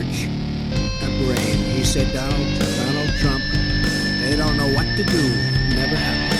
large brain. He said, Donald Trump, they don't know what to do. Never happened.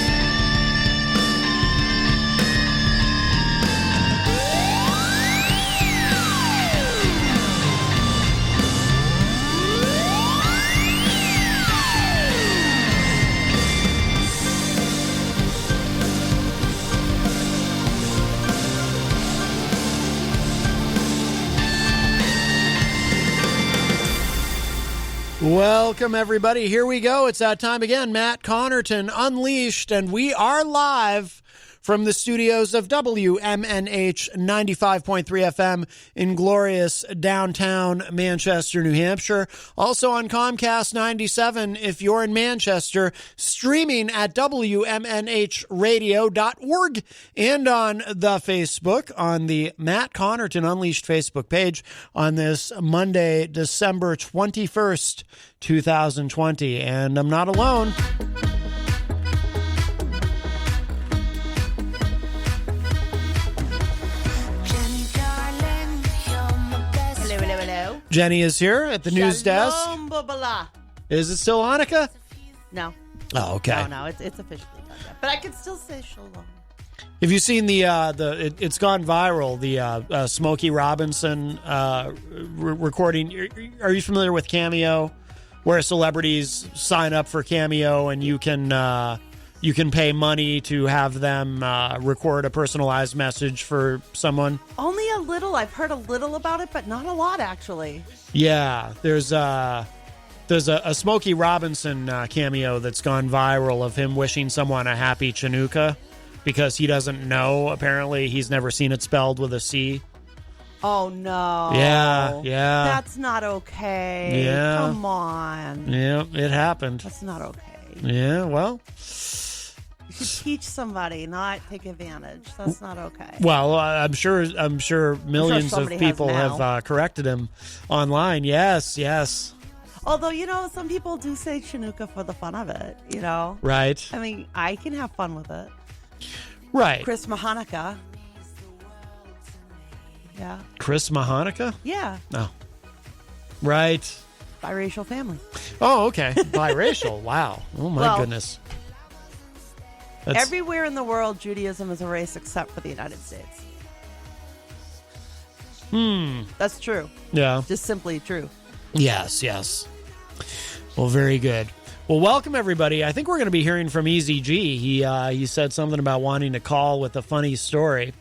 Welcome, everybody. Here we go. It's that time again. Matt Connarton Unleashed, and we are live from the studios of WMNH 95.3 FM in glorious downtown Manchester, New Hampshire. Also on Comcast 97 if you're in Manchester, streaming at WMNHradio.org, and on the Facebook, on the Matt Connarton Unleashed Facebook page on this Monday, December 21st, 2020. And I'm not alone. Jenny is here at the news desk. Blah. Is it still Hanukkah? No. Oh, okay. No, it's officially done. Yeah. But I can still say shalom. Have you seen it's gone viral, the Smokey Robinson recording? Are you familiar with Cameo, where celebrities sign up for Cameo and you can pay money to have them record a personalized message for someone? Only a little. I've heard a little about it, but not a lot, actually. Yeah, there's a Smokey Robinson cameo that's gone viral of him wishing someone a happy Chanukah because he doesn't know. Apparently, he's never seen it spelled with a C. Oh, no. Yeah. That's not okay. Yeah. Come on. Yeah, it happened. That's not okay. Yeah, well, you should teach somebody, not take advantage. That's not okay. Well, I'm sure millions of people have corrected him online. Yes. Although, some people do say Chanukah for the fun of it, Right. I mean, I can have fun with it. Right. Chris Hanukkah. Yeah. Chris Hanukkah? Yeah. Oh. Right. Biracial family. Oh, okay. Biracial. Wow. Oh, my goodness. Everywhere in the world, Judaism is a race except for the United States. That's true. Yeah. Just simply true. Yes. Well, very good. Well, welcome, everybody. I think we're going to be hearing from Eazy-G. He said something about wanting to call with a funny story.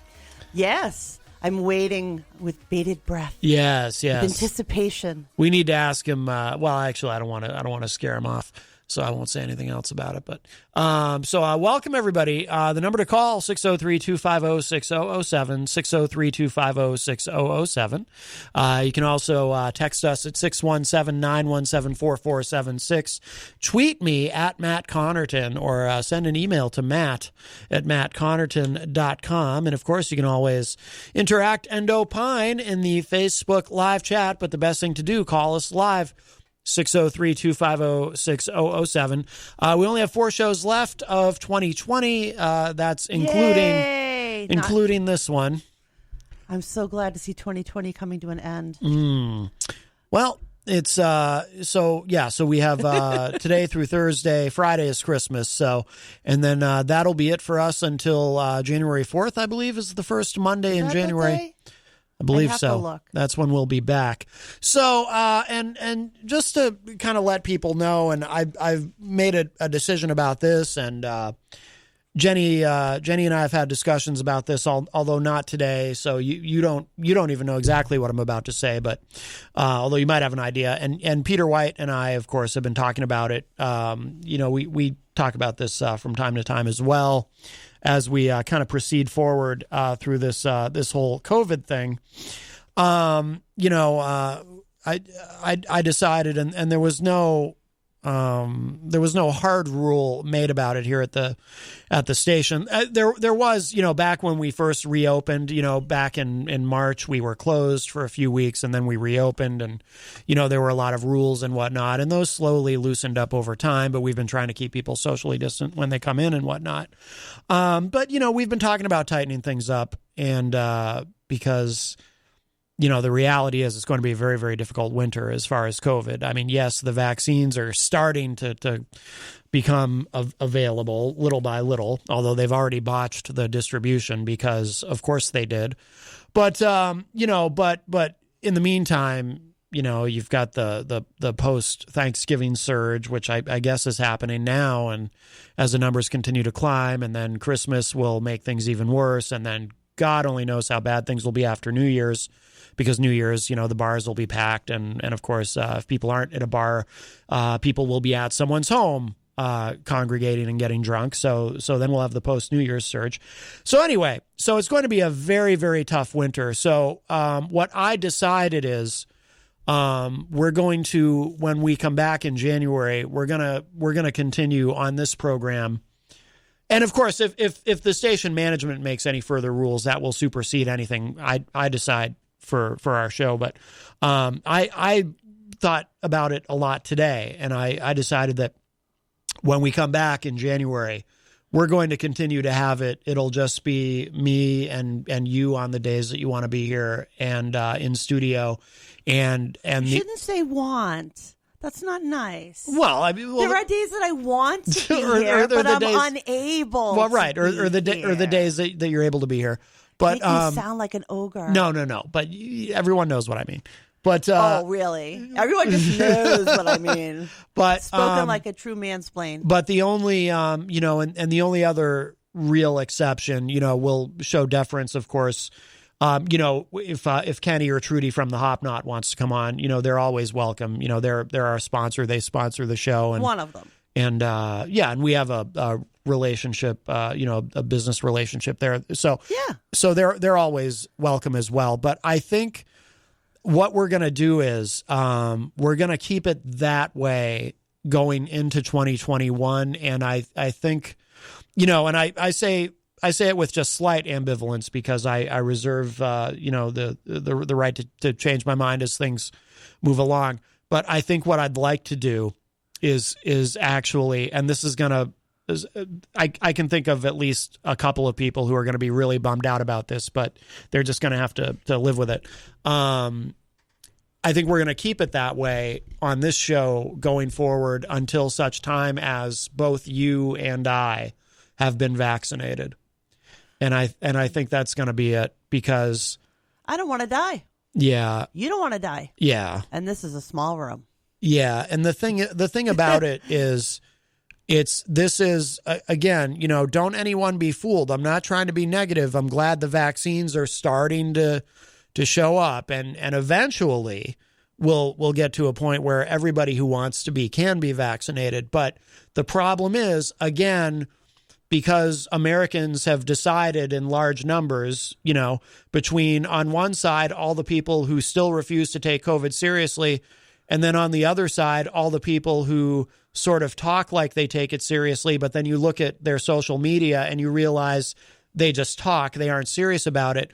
Yes. I'm waiting with bated breath. Yes. With anticipation. We need to ask him. Well, actually, I don't want to scare him off, so I won't say anything else about it. But welcome, everybody. The number to call, 603-250-6007, 603-250-6007. You can also text us at 617-917-4476. Tweet me at Matt Connarton, or send an email to matt@mattconnerton.com. And, of course, you can always interact and opine in the Facebook live chat. But the best thing to do, call us live. 603-250-6007. We only have 4 shows left of 2020. That's including this one. I'm so glad to see 2020 coming to an end. Well, it's so we have today through Thursday. Friday is Christmas, and then that'll be it for us until January 4th, I believe, is the first Monday in January. I believe so. That's when we'll be back. So, and just to kind of let people know, and I've made a decision about this, and Jenny and I have had discussions about this, although not today. So you don't even know exactly what I'm about to say, but although you might have an idea. And Peter White and I, of course, have been talking about it. We talk about this from time to time as well, as we kind of proceed forward through this whole COVID thing. I decided, and there was no hard rule made about it here at the station. There was, back when we first reopened, back in March, we were closed for a few weeks and then we reopened, and, there were a lot of rules and whatnot, and those slowly loosened up over time, but we've been trying to keep people socially distant when they come in and whatnot. But, we've been talking about tightening things up, and because the reality is it's going to be a very, very difficult winter as far as COVID. I mean, yes, the vaccines are starting to become available little by little, although they've already botched the distribution because, of course, they did. But, but in the meantime, you've got the post-Thanksgiving surge, which I guess is happening now, and as the numbers continue to climb, and then Christmas will make things even worse, and then God only knows how bad things will be after New Year's, because New Year's, the bars will be packed, and of course, if people aren't at a bar, people will be at someone's home congregating and getting drunk. So then we'll have the post-New Year's surge. So anyway, so it's going to be a very, very tough winter. So what I decided is we're going to, when we come back in January, we're gonna continue on this program. And of course, if the station management makes any further rules, that will supersede anything I decide for our show. But I thought about it a lot today, and I decided that when we come back in January, we're going to continue to have it. It'll just be me and you on the days that you want to be here and in studio. And you shouldn't say want. That's not nice. Well, I mean, there are days that I want to be here, but I'm unable. Well, right, or the days that you're able to be here. But make me sound like an ogre. No. But everyone knows what I mean. But oh, really? Everyone just knows what I mean. But spoken like a true mansplain. But the only, and the only other real exception, will show deference, of course. If Kenny or Trudy from the Hop Knot wants to come on, they're always welcome. They're our sponsor. They sponsor the show, and one of them. And and we have a relationship, a business relationship there. So yeah, so they're always welcome as well. But I think what we're going to do is we're going to keep it that way going into 2021. And I think, and I say it with just slight ambivalence because I reserve, the right to change my mind as things move along. But I think what I'd like to do is actually, and this is going to, I can think of at least a couple of people who are going to be really bummed out about this, but they're just going to have to live with it. I think we're going to keep it that way on this show going forward until such time as both you and I have been vaccinated. And I think that's going to be it because I don't want to die. Yeah. You don't want to die. Yeah. And this is a small room. Yeah. And the thing about it is again, don't anyone be fooled. I'm not trying to be negative. I'm glad the vaccines are starting to show up, and eventually we'll get to a point where everybody who wants to can be vaccinated. But the problem is, again, because Americans have decided in large numbers, between on one side, all the people who still refuse to take COVID seriously, and then on the other side, all the people who sort of talk like they take it seriously, but then you look at their social media and you realize they just talk, they aren't serious about it.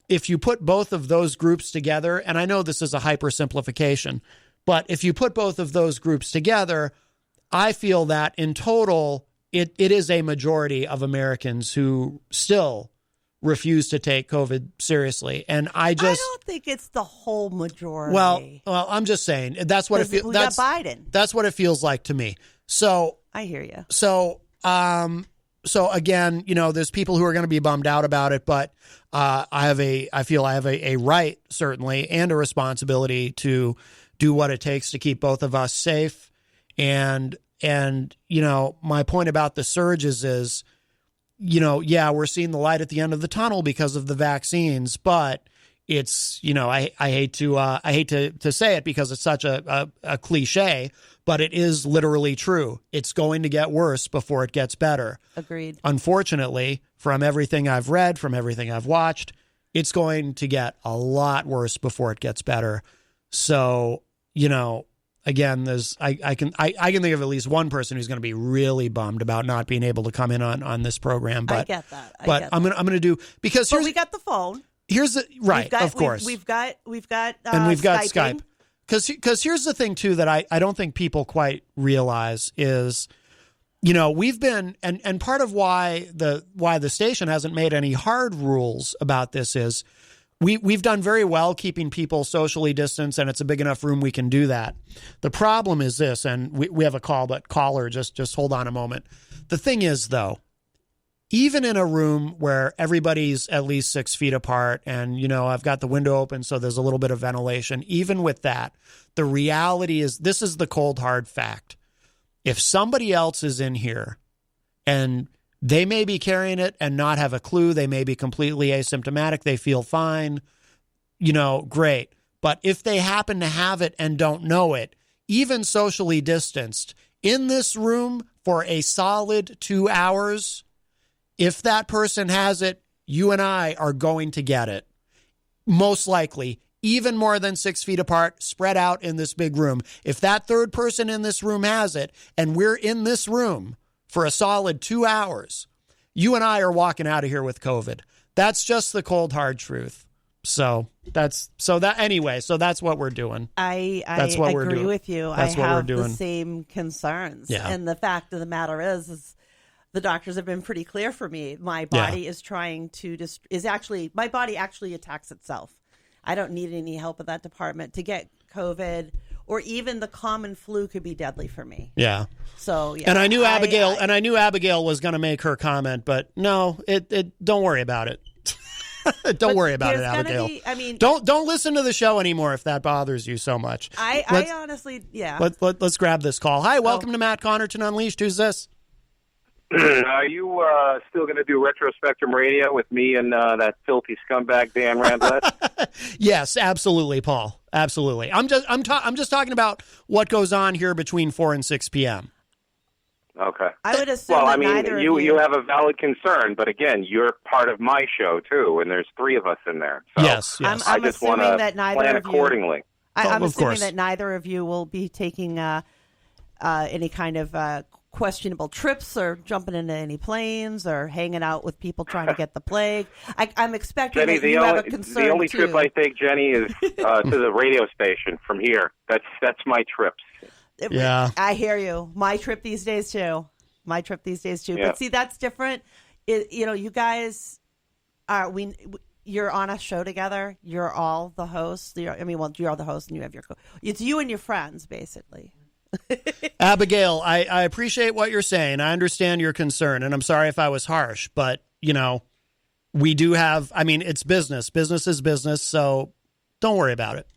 If you put both of those groups together, and I know this is a hypersimplification, but if you put both of those groups together, I feel that in total, it is a majority of Americans who still refuse to take COVID seriously. And I don't think it's the whole majority. Well, I'm just saying that's what it feels. That's Biden. That's what it feels like to me. So I hear you. So again, there's people who are going to be bummed out about it, but I feel I have a right, certainly, and a responsibility to do what it takes to keep both of us safe. And my point about the surges is, we're seeing the light at the end of the tunnel because of the vaccines, but it's, I hate to say it because it's such a cliche, but it is literally true. It's going to get worse before it gets better. Agreed. Unfortunately, from everything I've read, from everything I've watched, it's going to get a lot worse before it gets better. So, again, I can think of at least one person who's going to be really bummed about not being able to come in on this program. But I get that. I'm gonna do because we got the phone. Here's the right, of course. We've got and we've got Skyping. Skype. Because here's the thing too that I don't think people quite realize is, we've been and part of why the station hasn't made any hard rules about this is we've done very well keeping people socially distanced, and it's a big enough room we can do that. The problem is this, and we have a call, but caller, just hold on a moment. The thing is, though, even in a room where everybody's at least 6 feet apart and, I've got the window open so there's a little bit of ventilation, even with that, the reality is this is the cold, hard fact. If somebody else is in here and they may be carrying it and not have a clue, they may be completely asymptomatic, they feel fine, great. But if they happen to have it and don't know it, even socially distanced, in this room for a solid 2 hours, if that person has it, you and I are going to get it. Most likely, even more than 6 feet apart, spread out in this big room. If that third person in this room has it, and we're in this room for a solid 2 hours, you and I are walking out of here with COVID. That's just the cold, hard truth. So that's what we're doing. I we're agree doing. with you. That's I what we're have doing. the same concerns. Yeah. And the fact of the matter is the doctors have been pretty clear for me. My body is trying to my body actually attacks itself. I don't need any help in that department. To get COVID or even the common flu could be deadly for me. Yeah. So yeah. And I knew Abigail was going to make her comment, but no, don't worry about it. Don't worry about it, Abigail. Don't listen to the show anymore if that bothers you so much. I honestly, yeah. Let's grab this call. Hi, welcome to Matt Connarton Unleashed. Who's this? Are you still going to do Retro Spectrum Radio with me and that filthy scumbag Dan Randlett? Yes, absolutely, Paul. Absolutely. I'm just talking about what goes on here between 4 and 6 p.m. Okay. I would assume you have a valid concern, but again, you're part of my show too, and there's 3 of us in there. So yes. I just want to plan accordingly. I'm of assuming course. that neither of you will be taking any kind of questionable trips or jumping into any planes or hanging out with people trying to get the plague. I'm expecting Jenny, that you have a concern the only too. trip I take, Jenny, is to the radio station from here. That's my trips. Yeah. I hear you. My trip these days too. Yeah. But see, that's different. You guys you're on a show together. You're all the hosts. You're the host and you have it's you and your friends basically. Abigail, I appreciate what you're saying. I understand your concern, and I'm sorry if I was harsh, but, we do have, it's business. Business is business, so don't worry about it.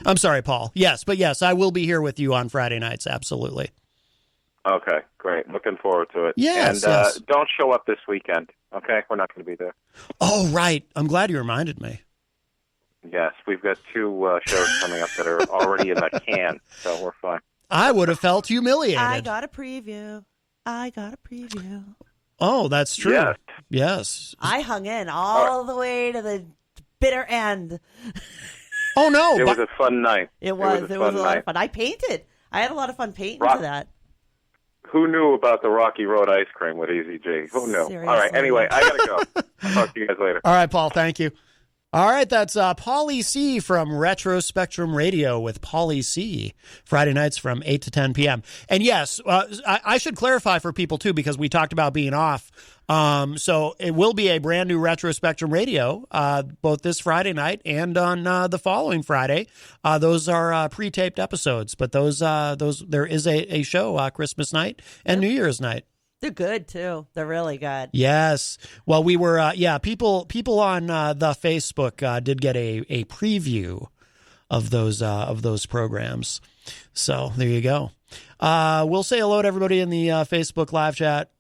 I'm sorry, Paul. Yes, I will be here with you on Friday nights, absolutely. Okay, great. Looking forward to it. Yes, and yes. Don't show up this weekend, okay? We're not going to be there. Oh, right. I'm glad you reminded me. Yes, we've got 2 shows coming up that are already in the can, so we're fine. I would have felt humiliated. I got a preview. Oh, that's true. Yes. I hung in all the way to the bitter end. Oh, no. It was a fun night. It was a lot of fun. I painted. I had a lot of fun painting to that. Who knew about the Rocky Road ice cream with Eazy-G? Who knew? Seriously. All right, anyway, I got to go. I'll talk to you guys later. All right, Paul, thank you. All right, that's Pauly C from Retro Spectrum Radio with Pauly C, Friday nights from 8 to 10 p.m. And yes, I should clarify for people, too, because we talked about being off. So it will be a brand new Retro Spectrum Radio, both this Friday night and on the following Friday. Those are pre-taped episodes, but those there is a show Christmas night and New Year's night. They're good too. They're really good. Yes. Well, we were, people on the Facebook did get a preview of those programs. So there you go. We'll say hello to everybody in the Facebook live chat.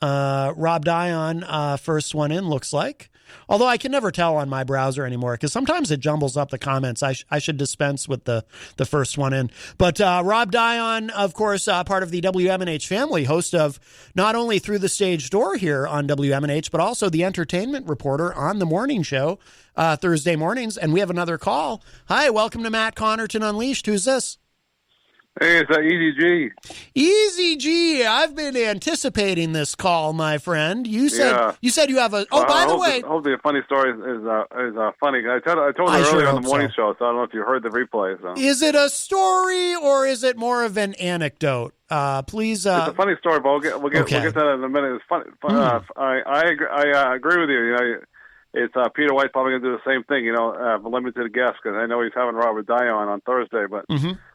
Rob Dion, first one in, looks like. Although I can never tell on my browser anymore because sometimes it jumbles up the comments. I should dispense with the first one in. But Rob Dion, of course, part of the WMNH family, host of not only Through the Stage Door here on WMNH, but also the entertainment reporter on the morning show Thursday mornings. And we have another call. Hi, welcome to Matt Connarton Unleashed. Who's this? Hey, it's Eazy-G. Eazy-G, I've been anticipating this call, my friend. You said you have a. Oh, by the way, hopefully a funny story is funny. I told her earlier on the morning show, so I don't know if you heard the replay. So. Is it a story or is it more of an anecdote? Please. It's a funny story, but we'll get to that in a minute. It's funny. I agree with you. it's Peter White's probably going to do the same thing, limited guest, because I know he's having Robert Dion on Thursday, but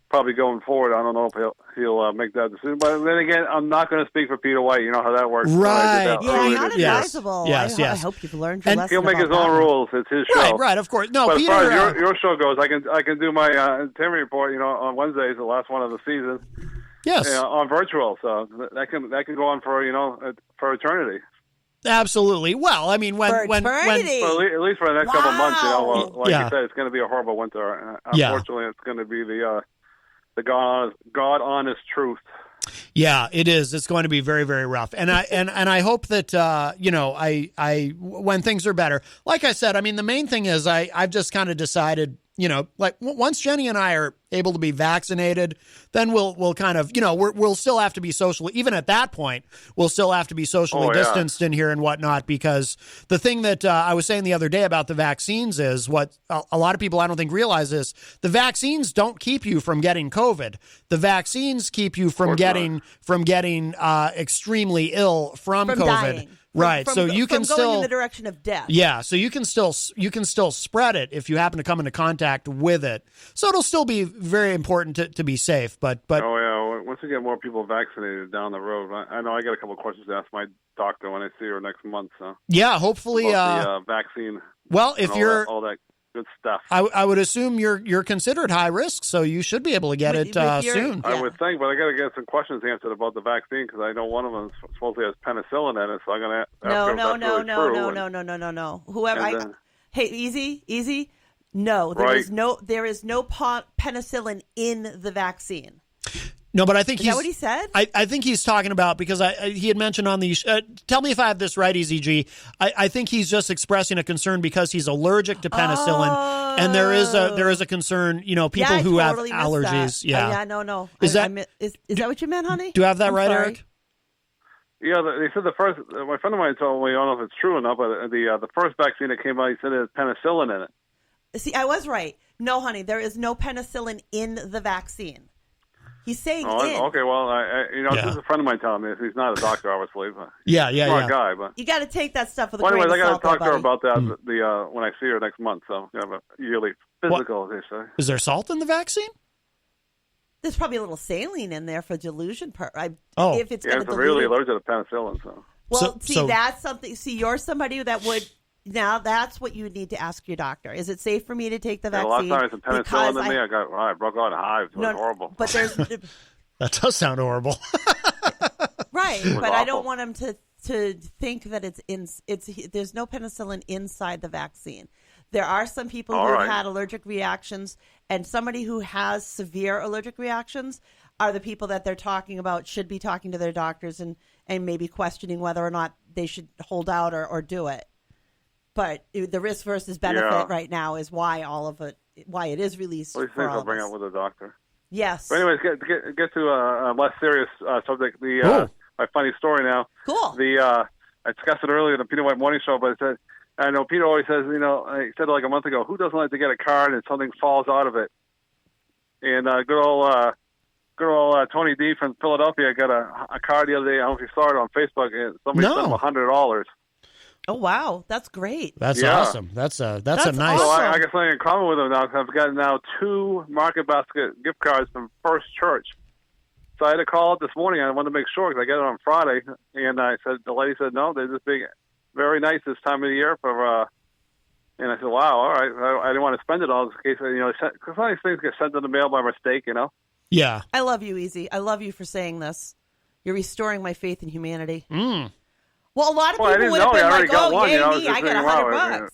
probably going forward, I don't know if he'll make that decision. But then again, I'm not going to speak for Peter White. You know how that works. Right. Yeah, not advisable. Yes. I hope you've learned your lesson. He'll make his own rules. It's his show. Right, of course. No, but Peter, as far as your show goes, I can do my interim report, on Wednesdays, the last one of the season. Yes. On virtual, so that can go on for eternity. Absolutely. Well, I mean, when at least for the next couple of months, like you said, it's going to be a horrible winter. Unfortunately, it's going to be the God honest truth. Yeah, it is. It's going to be very, very rough. And I hope that I when things are better. Like I said, I mean, the main thing is I've just kind of decided, like once Jenny and I are able to be vaccinated, then we'll kind of, we'll still have to be socially, even at that point, we'll still have to be socially distanced in here and whatnot, because the thing that I was saying the other day about the vaccines is what a lot of people I don't think realize is the vaccines don't keep you from getting COVID. The vaccines keep you from getting extremely ill from COVID. Dying. Right, so you can still going in the direction of death. Yeah, so you can still spread it if you happen to come into contact with it. So it'll still be very important to be safe. But once we get more people vaccinated down the road, I know I got a couple of questions to ask my doctor when I see her next month. So yeah, hopefully the vaccine. Well, if you're all that good stuff, I would assume you're considered high risk, so you should be able to get it soon. I would think, but I got to get some questions answered about the vaccine because I know one of them supposedly has penicillin in it, so I'm going to No. Whoever, hey, Easy. No, there is no penicillin in the vaccine. No, but I think is that what he said? I think he's talking about, because he had mentioned on the tell me if I have this right, Eazy-G. I think he's just expressing a concern because he's allergic to penicillin, and there is a concern. People who have allergies. No. Is that what you meant, honey? Do you have that right, sorry. Eric? Yeah, they said the first. My friend of mine told me, I don't know if it's true or not, but the first vaccine that came out, he said it had penicillin in it. See, I was right. No, honey, there is no penicillin in the vaccine. He's saying okay, well, this is a friend of mine telling me this. He's not a doctor, obviously. But smart guy, but you got to take that stuff with a grain of salt. I got to talk to her about that when I see her next month. So we have a yearly physical. They say. Is there salt in the vaccine? There's probably a little saline in there for dilution. If it's really allergic to penicillin. So that's something. See, you're somebody that would. Now that's what you need to ask your doctor. Is it safe for me to take the vaccine? The last time I had penicillin in me, I broke out in hives. It was horrible. But there's that does sound horrible. Right, but awful. I don't want him to think that there's no penicillin inside the vaccine. There are some people who have had allergic reactions, and somebody who has severe allergic reactions are the people that they're talking about should be talking to their doctors and maybe questioning whether or not they should hold out or do it. But the risk versus benefit right now is why it is released. These things I'll bring up with the doctor. Yes. But anyways, get to a less serious subject. My funny story now. Cool. I discussed it earlier in the Peter White Morning Show, but I know Peter always says, he said it like a month ago, who doesn't like to get a card and something falls out of it? And good old Tony D from Philadelphia got a card the other day. I don't know if you saw it on Facebook. And somebody sent him $100. Oh wow, that's great. That's awesome. That's a nice. Awesome. So I got something in common with him now. I've got now 2 Market Basket gift cards from First Church. So I had to call up this morning. I wanted to make sure because I got it on Friday, and the lady said no, they're just being very nice this time of the year for. And I said, wow, all right. I didn't want to spend it all in case because some of these things get sent in the mail by mistake, Yeah. I love you, Easy. I love you for saying this. You're restoring my faith in humanity. Well, a lot of people would have been like, "Oh, yay me! I got $100."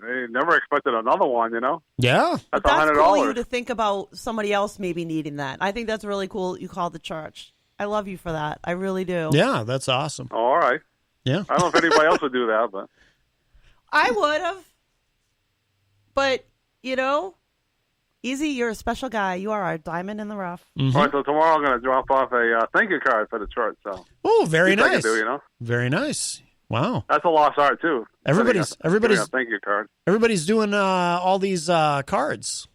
They never expected another one, Yeah, that's $100. Cool of you to think about somebody else maybe needing that. I think that's really cool. You called the church. I love you for that. I really do. Yeah, that's awesome. Oh, all right. Yeah, I don't know if anybody else would do that, but I would have. But Easy, you're a special guy. You are our diamond in the rough. Mm-hmm. All right, so tomorrow I'm going to drop off a thank you card for the church. So very nice. Do, Very nice. Wow, that's a lost art too. Everybody's thank you card. Everybody's doing all these cards.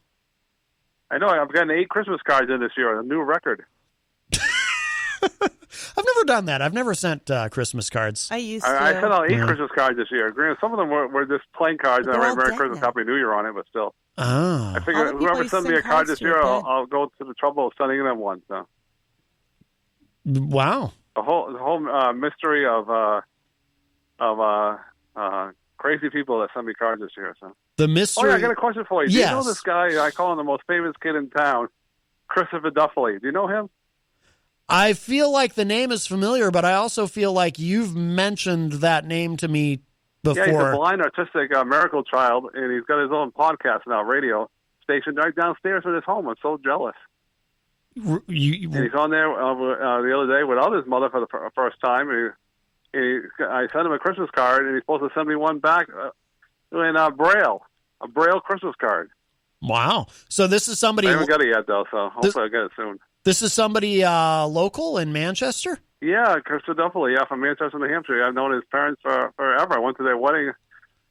I know. I've gotten 8 Christmas cards in this year. A new record. I've never done that. I've never sent Christmas cards. I used to. I sent out 8 Christmas cards this year. Granted, some of them were just plain cards, and I They're write all Merry dead Christmas, now. Happy New Year on it, but still. Oh. I All the figure people whoever you sends me send a card cards this to year, are I'll, dead. I'll go to the trouble of sending them one. So Wow. the whole mystery of crazy people that send me cards this year. So. The Oh mystery. yeah, I got a question for you. Do Yes. you know this guy? I call him the most famous kid in town, Christopher Duffley. Do you know him? I feel like the name is familiar, but I also feel like you've mentioned that name to me before. Yeah, he's a blind autistic miracle child, and he's got his own podcast now, radio station right downstairs in his home. I'm so jealous. And he's on there the other day without his mother for the first time. I sent him a Christmas card, and he's supposed to send me one back in Braille, a Braille Christmas card. Wow. So this is somebody. I haven't got it yet, though, so hopefully I'll get it soon. This is somebody local in Manchester? Yeah, Christopher Duffley, from Manchester, New Hampshire. I've known his parents forever. I went to their wedding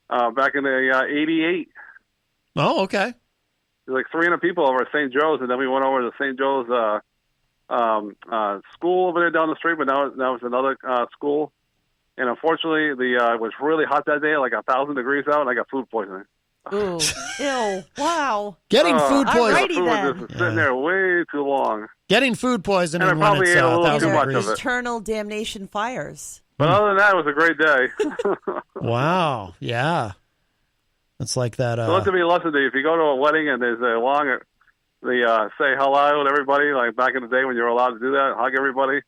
back in the 88. Oh, okay. There's like 300 people over at St. Joe's, and then we went over to St. Joe's school over there down the street, but now it's another school. And unfortunately, it was really hot that day, like 1,000 degrees out, and I got food poisoning. Ooh, ew, wow. Getting food poisoning. Alrighty Food then. was just sitting there way too long. Getting food poisoning And I when probably it's ate a little 1,000 too much degrees. of it. Eternal damnation fires. But other than that, it was a great day. Wow. Yeah. It's like that. So let there be a lesson to you. If you go to a wedding and there's a long, they say hello to everybody, like back in the day when you were allowed to do that, hug everybody.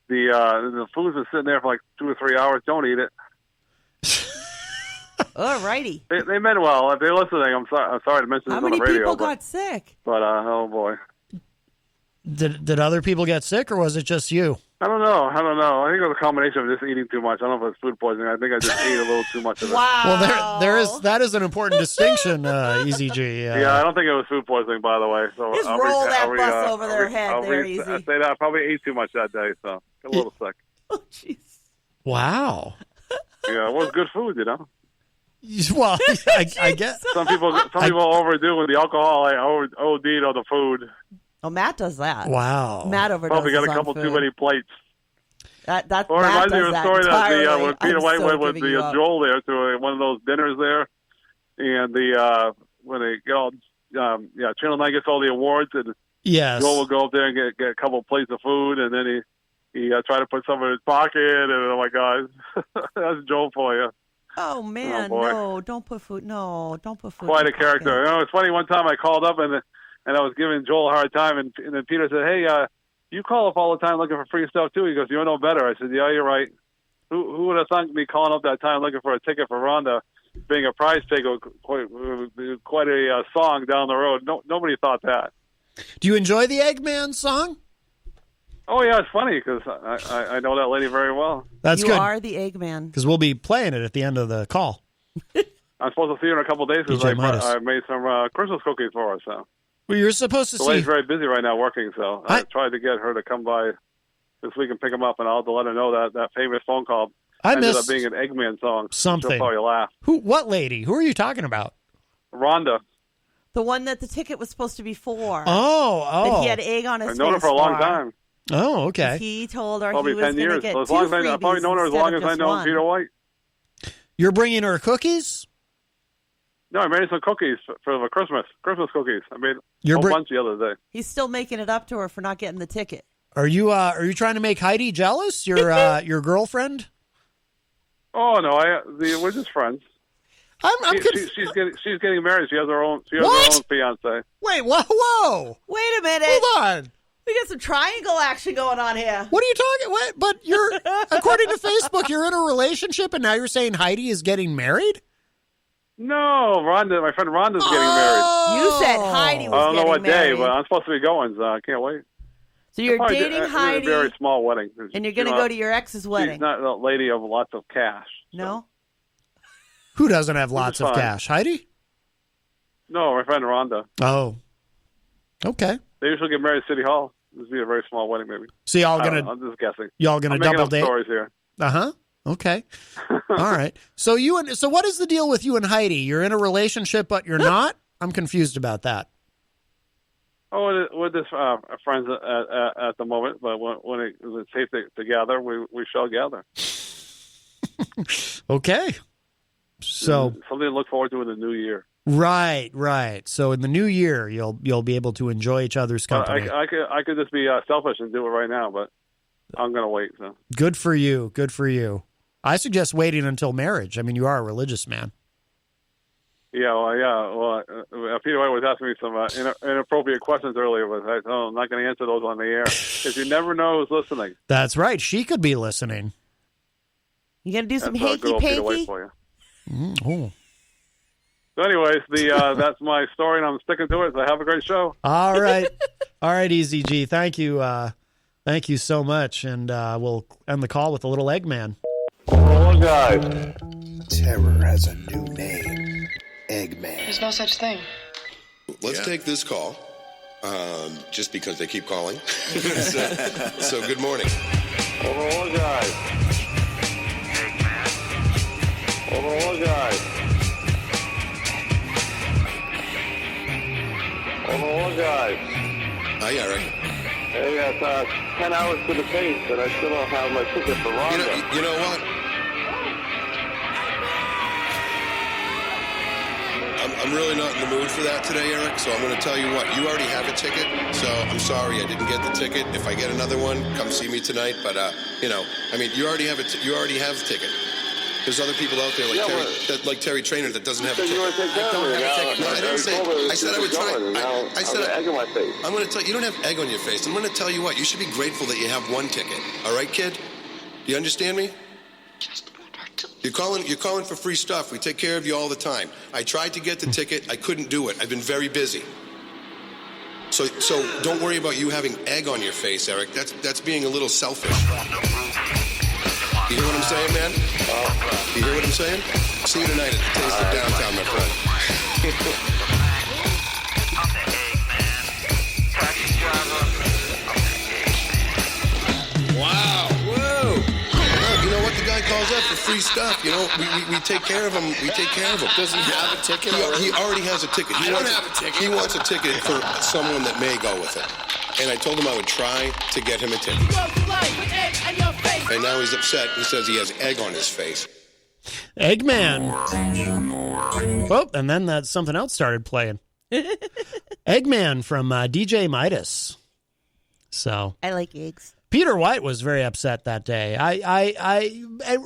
The food's been sitting there for like 2 or 3 hours. Don't eat it. Alrighty. They meant well. If they're listening, I'm sorry to mention this How on many the radio. people but, got sick? But oh boy, Did other people get sick, or was it just you? I don't know. I think it was a combination of just eating too much. I don't know if it's food poisoning. I think I just ate a little too much of it. Wow. Well, that is an important distinction, Eazy-G. Yeah, I don't think it was food poisoning, by the way. So Just roll that bus over their head there, Easy. I say that I probably ate too much that day, so got a little sick. Oh, jeez. Wow. Yeah, it was good food, you know. Well, I guess. Some people overdo with the alcohol. I OD'd on the food. Oh, Matt does that. Wow. Matt overdoses Probably got a on couple food. too many plates. That Or it Matt reminds me does of a that story entirely. that when Peter I'm White so went with giving you up. Joel there to one of those dinners there, and when they get all Channel 9 gets all the awards, and Yes. Joel will go up there and get a couple plates of food, and then he tried to put some in his pocket, and oh my God, that's Joel for you. Oh man, boy. no! Don't put food. No, don't put food. Quite in a your character. pocket. You know, it's funny. One time I called up and I was giving Joel a hard time, and then Peter said, "Hey, you call up all the time looking for free stuff too." He goes, "You're no better." I said, "Yeah, you're right. Who would have thought me calling up that time looking for a ticket for Rhonda, being a prize picker, quite a song down the road? Nobody thought that." Do you enjoy the Eggman song? Oh yeah, it's funny because I know that lady very well. That's You good. are the Eggman. Because we'll be playing it at the end of the call. I'm supposed to see her in a couple of days because DJ Midas. I made some Christmas cookies for her. So Well, you're supposed to the see. lady's very busy right now working, so I tried to get her to come by this week and pick them up, and I'll let her know that famous phone call I ended miss up being an Eggman song. something. She'll probably laugh. What lady? Who are you talking about? Rhonda. The one that the ticket was supposed to be for. Oh. That he had egg on his I've face known her for a long for. time. Oh, okay. He told her Probably he was 10 going to years. get So as two long as freebies I've probably known her as long as I instead of know just Peter one. White. You're bringing her cookies? No, I made some cookies for Christmas cookies. I made You're a whole bring- bunch the other day. He's still making it up to her for not getting the ticket. Are you trying to make Heidi jealous? Your your girlfriend? Oh no, we're just friends. I'm She's getting married. She has her own What? her own fiance. Wait, whoa. Wait a minute. Hold on. We got some triangle action going on here. What are you talking? What? But you're according to Facebook, you're in a relationship, and now you're saying Heidi is getting married. No, Rhonda, my friend Rhonda's getting married. You said Heidi was I don't know getting what married. day, but I'm supposed to be going, so I can't wait. So you're Probably dating it's Heidi, a very small wedding, and you're going to go to your ex's wedding. She's not a lady of lots of cash. No? Who doesn't have lots of fine. cash? Heidi? No, my friend Rhonda. Oh, okay. They usually get married at City Hall. This would be a very small wedding, maybe. So y'all I don't know, gonna I'm just guessing. y'all gonna I'm making double up date? stories here. Okay. All right. So so what is the deal with you and Heidi? You're in a relationship, but you're not. I'm confused about that. Oh, we're just friends at the moment, but when it's safe to gather, we shall gather. Okay. So something to look forward to in the new year. Right. So in the new year, you'll be able to enjoy each other's company. I could just be selfish and do it right now, but I'm going to wait. So. Good for you. I suggest waiting until marriage. I mean, you are a religious man. Yeah. Well, Peter White was asking me some inappropriate questions earlier, but I'm not going to answer those on the air because you never know who's listening. That's right. She could be listening. You going to do some That's good old Peter White hanky-panky? for you. Oh. So anyways, that's my story, and I'm sticking to it. So have a great show. All right, Eazy-G. Thank you so much, and we'll end the call with a little Eggman. Oh, guys. Terror has a new name. Eggman. There's no such thing. Let's take this call, just because they keep calling. so good morning. Oh, guys. Oh, guys. Oh, guys. Hi, Eric. Hey, it's 10 hours to the pace, and I still don't have my ticket for Rondo. You know what? I'm really not in the mood for that today, Eric, so I'm going to tell you what. You already have a ticket, so I'm sorry I didn't get the ticket. If I get another one, come see me tonight. But, you already have a ticket. There's other people out there like Terry Trainer that doesn't have a ticket. I don't have a ticket. No, I didn't say. I said I would try. I said egg on my face. I'm going to tell you. You don't have egg on your face. I'm going to tell you what. You should be grateful that you have one ticket. All right, kid? You understand me? You're calling for free stuff. We take care of you all the time. I tried to get the ticket. I couldn't do it. I've been very busy. So don't worry about you having egg on your face, Eric. That's being a little selfish. You hear what I'm saying, man? You hear what I'm saying? See you tonight at the Taste of Downtown, my friend. Wow. Whoa. You know what? The guy calls up for free stuff. You know, we take care of him. Does he have a ticket? He already has a ticket. I don't have a ticket. He wants a ticket for someone that may go with him. And I told him I would try to get him a ticket. And now he's upset. He says he has egg on his face. Eggman. Oh, and then something else started playing. Eggman from DJ Midas. So I like eggs. Peter White was very upset that day.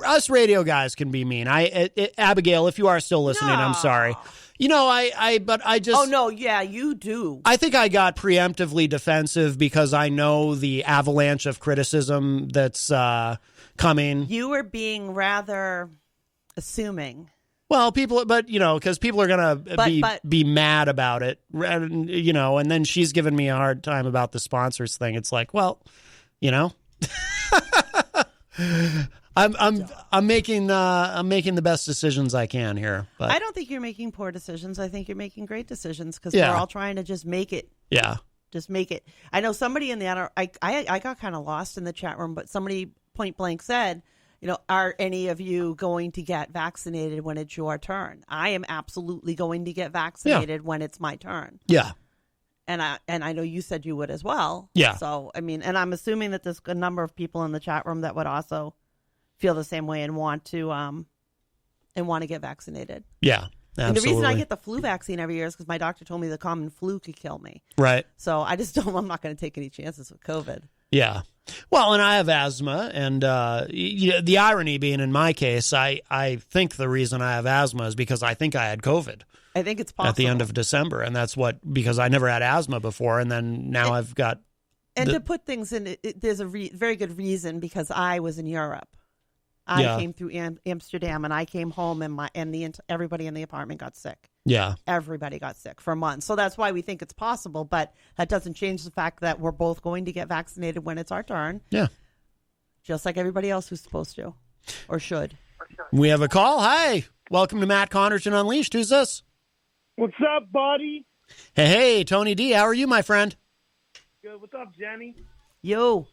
Us radio guys can be mean. Abigail, if you are still listening, I'm sorry. You know, but I just... Oh, no, yeah, you do. I think I got preemptively defensive because I know the avalanche of criticism that's coming. You were being rather assuming. Well, because people are going to be mad about it, and then she's giving me a hard time about the sponsors thing. It's like, well, I'm making the best decisions I can here. But I don't think you're making poor decisions. I think you're making great decisions because Yeah. we're all trying to just make it. yeah, Just make it. I know somebody in the I got kind of lost in the chat room, but somebody point blank said, are any of you going to get vaccinated when it's your turn? I am absolutely going to get vaccinated when it's my turn. yeah. And I know you said you would as well. Yeah. So, I mean, and I'm assuming that there's a number of people in the chat room that would also feel the same way and want to get vaccinated. Yeah, absolutely. And the reason I get the flu vaccine every year is because my doctor told me the common flu could kill me. Right. So I'm not going to take any chances with COVID. Yeah. Well, and I have asthma, and the irony being in my case, I think the reason I have asthma is because I think I had COVID. I think it's possible. At the end of December, and that's because I never had asthma before, and then now I've got... And to put things in, there's a very good reason because I was in Europe. I came through Amsterdam, and I came home, and everybody in the apartment got sick. Yeah. Everybody got sick for months. So that's why we think it's possible, but that doesn't change the fact that we're both going to get vaccinated when it's our turn. Yeah. Just like everybody else who's supposed to or should. We have a call. Hi. Welcome to Matt Connarton Unleashed. Who's this? What's up, buddy? Hey, Tony D. How are you, my friend? Good. What's up, Jenny? Yo.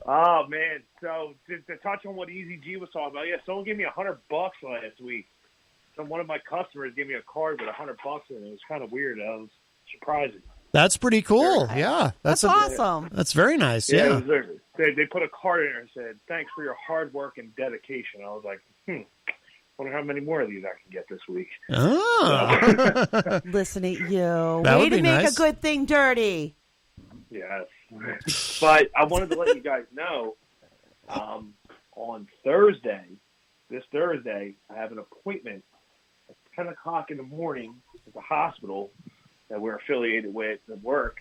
Oh, man. So to touch on what Eazy-G was talking about, someone gave me $100 last week. One of my customers gave me a card with $100 in it. It was kind of weird. I was Surprising. That's pretty cool. Yeah. That's awesome. That's very nice. Yeah, Yeah. it was they put a card in there and said, "Thanks for your hard work and dedication." I was like, wonder how many more of these I can get this week. Oh. Listen at you. That Way would to be make nice. a good thing dirty. Yes. But I wanted to let you guys know, on this Thursday, I have an appointment at 10 o'clock in the morning at the hospital that we're affiliated with at work.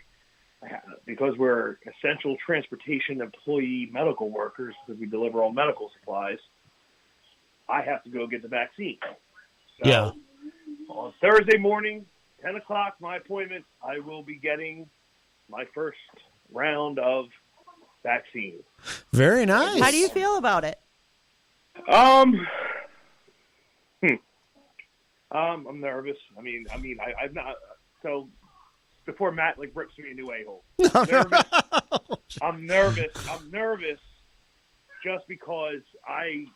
Because we're essential transportation employee medical workers, because we deliver all medical supplies, I have to go get the vaccine. So Yeah. on Thursday morning, 10 o'clock, my appointment, I will be getting my first round of vaccine. Very nice. How do you feel about it? I'm nervous. I'm not. So before Matt rips me a new a-hole, I'm nervous just because I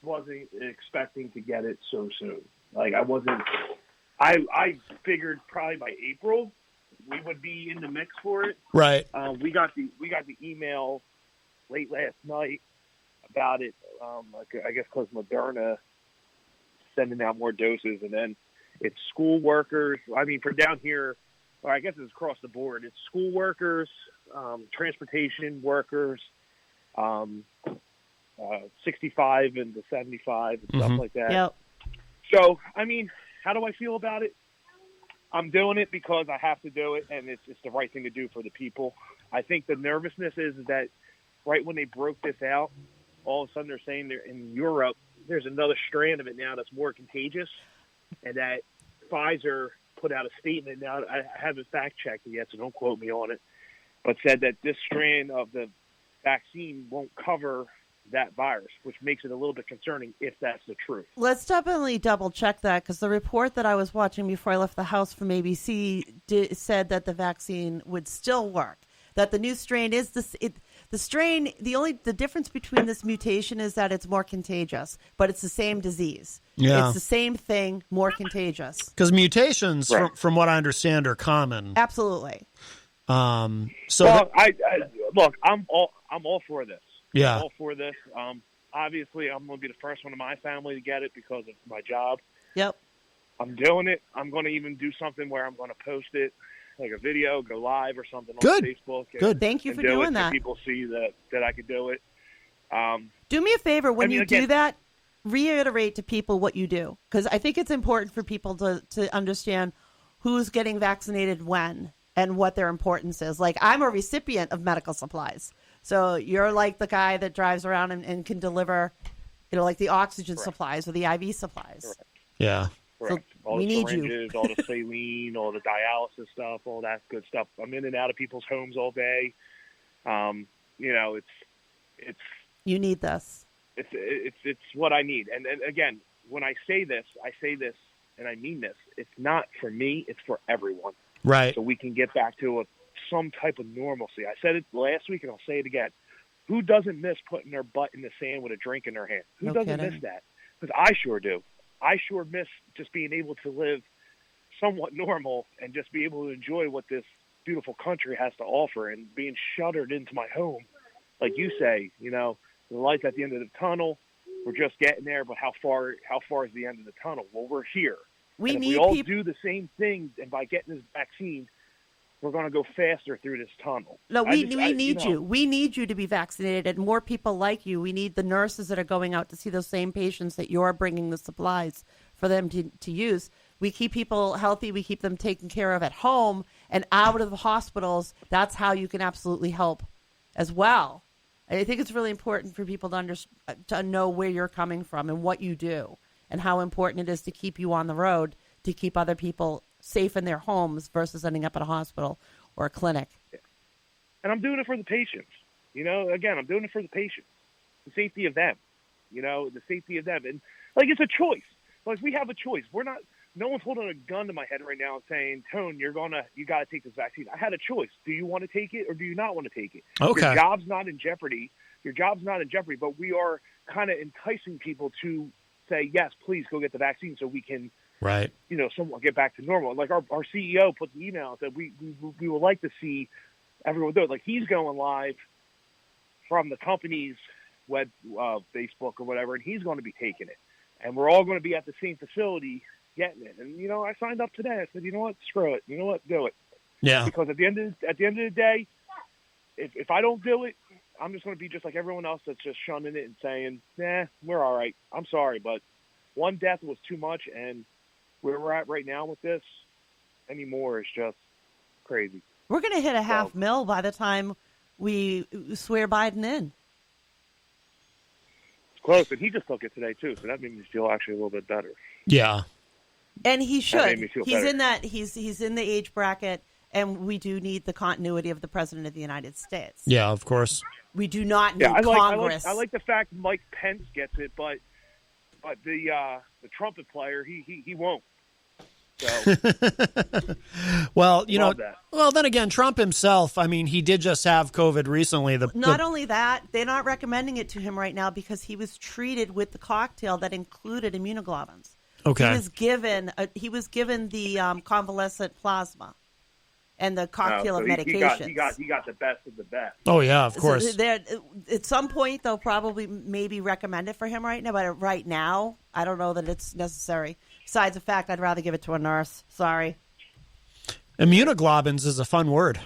wasn't expecting to get it so soon. I figured probably by April we would be in the mix for it. Right. We got the email late last night about it. I guess because Moderna sending out more doses, and then it's school workers. For down here, I guess it's across the board. It's school workers, transportation workers, 65 and to 75 and stuff like that. Yep. So, how do I feel about it? I'm doing it because I have to do it, and it's the right thing to do for the people. I think the nervousness is that right when they broke this out, all of a sudden they're saying they're in Europe, there's another strand of it now that's more contagious, and that Pfizer put out a statement. Now, I haven't fact-checked it yet, so don't quote me on it, but said that this strand of the vaccine won't cover that virus, which makes it a little bit concerning if that's the truth. Let's definitely double check that, because the report that I was watching before I left the house from ABC said that the vaccine would still work. That the new strain is the strain. The difference between this mutation is that it's more contagious, but it's the same disease. Yeah. It's the same thing, more contagious. Because mutations, Right. from what I understand, are common. Absolutely. So look, I'm all for this. Yeah. I'm all for this. Obviously, I'm going to be the first one in my family to get it because of my job. Yep. I'm doing it. I'm going to even do something where I'm going to post it, like a video, go live or something Good. on Facebook. Good. Thank you and for do it doing so that. people see that I could do it. Do me a favor when you again, do that, reiterate to people what you do, because I think it's important for people to understand who's getting vaccinated when and what their importance is. Like, I'm a recipient of medical supplies. So you're like the guy that drives around and can deliver, like the oxygen supplies or the IV supplies. Correct. yeah. Correct. All we the need you. syringes, all the saline, all the dialysis stuff, all that good stuff. I'm in and out of people's homes all day. It's You need this. it's what I need. And again, when I say this, and I mean this. It's not for me. It's for everyone. Right. So we can get back to some type of normalcy. I said it last week, and I'll say it again. Who doesn't miss putting their butt in the sand with a drink in their hand? Who No doesn't kidding. miss that? Because I sure do. I sure miss just being able to live somewhat normal and just be able to enjoy what this beautiful country has to offer, and being shuttered into my home. Like you say, the light's at the end of the tunnel. We're just getting there, but how far is the end of the tunnel? Well, we're here. We and if need we all people. do the same thing, and by getting this vaccine, we're going to go faster through this tunnel. No, we need you. you. We need you to be vaccinated, and more people like you. We need the nurses that are going out to see those same patients that you're bringing the supplies for them to use. We keep people healthy. We keep them taken care of at home and out of the hospitals. That's how you can absolutely help as well. And I think it's really important for people to know where you're coming from and what you do and how important it is to keep you on the road, to keep other people safe in their homes versus ending up at a hospital or a clinic. And I'm doing it for the patients. Again, I'm doing it for the patients, the safety of them. The safety of them, and it's a choice. We have a choice. No one's holding a gun to my head right now and saying, "Tone, you got to take this vaccine." I had a choice. Do you want to take it or do you not want to take it? Okay. Your job's not in jeopardy. But we are kind of enticing people to say, "Yes, please go get the vaccine," so we can Right. somewhat get back to normal. Like our CEO put the email and said we would like to see everyone do it. Like he's going live from the company's web, Facebook or whatever, and he's going to be taking it. And we're all going to be at the same facility getting it. And, I signed up today. I said, you know what? Screw it. You know what? Do it. Yeah. Because at the end of the day, if I don't do it, I'm just going to be just like everyone else that's just shunning it and saying, nah, we're all right. I'm sorry, but one death was too much, and where we're at right now with this, any more is just crazy. We're going to hit a $500,000 by the time we swear Biden in. It's close, and he just took it today, too, so that made me feel actually a little bit better. Yeah. And he should. That made me feel better. He's in the age bracket, and we do need the continuity of the President of the United States. Yeah, of course. We do not need Congress. I like the fact Mike Pence gets it, but the trumpet player, he won't. So, well, then again, Trump himself, I mean, he did just have COVID recently. Not only that, they're not recommending it to him right now because he was treated with the cocktail that included immunoglobulins. Okay. He was given the convalescent plasma and the cocktail of medications. He got the best of the best. Oh yeah, of course. So at some point, they'll probably maybe recommend it for him right now, but right now, I don't know that it's necessary. Besides the fact, I'd rather give it to a nurse. Sorry. Immunoglobulins is a fun word.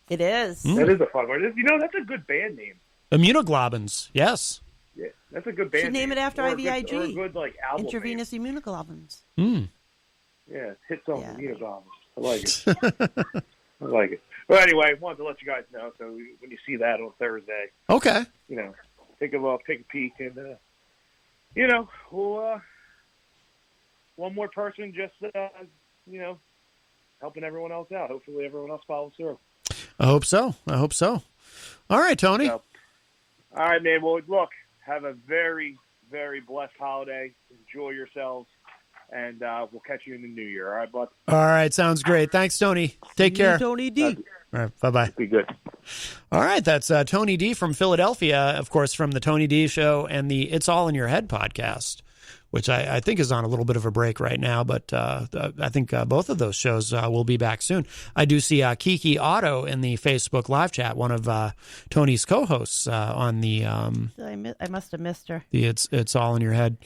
It is. That is a fun word. That's a good band name. Immunoglobulins, yes. Yeah, that's a good band Should name it after IVIG. Or a good album Intravenous name. immunoglobulins. Yeah, hit some immunoglobulins. I like it. I like it. Well, anyway, I wanted to let you guys know. So when you see that on Thursday, okay, take a look, take a peek, and we'll one more person just helping everyone else out. Hopefully, everyone else follows through. I hope so. All right, Tony. So, all right, man. Well, look, have a very, very blessed holiday. Enjoy yourselves. And we'll catch you in the new year. All right, bud? All right. Sounds great. Thanks, Tony. Take care. Tony D. All right. Bye-bye. Be good. All right. That's Tony D from Philadelphia, of course, from the Tony D Show and the It's All in Your Head podcast, which I think is on a little bit of a break right now. But I think both of those shows will be back soon. I do see Kiki Otto in the Facebook live chat, one of Tony's co-hosts on the I must have missed her. The It's All in Your Head.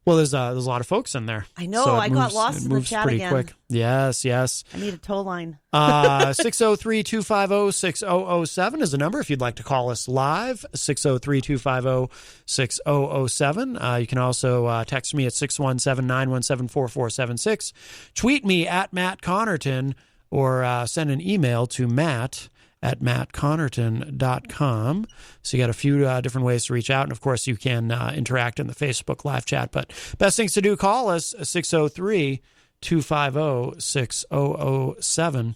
Well, there's a lot of folks in there. I know. So I got lost in the chat pretty again. Quick. Yes. I need a tow line. 603-250-6007 is the number if you'd like to call us live. 603-250-6007. You can also text me at 617-917-4476. Tweet me at Matt Connarton or send an email to matt@mattconnerton.com. So you got a few different ways to reach out. And, of course, you can interact in the Facebook live chat. But best things to do, call us 603-250-6007.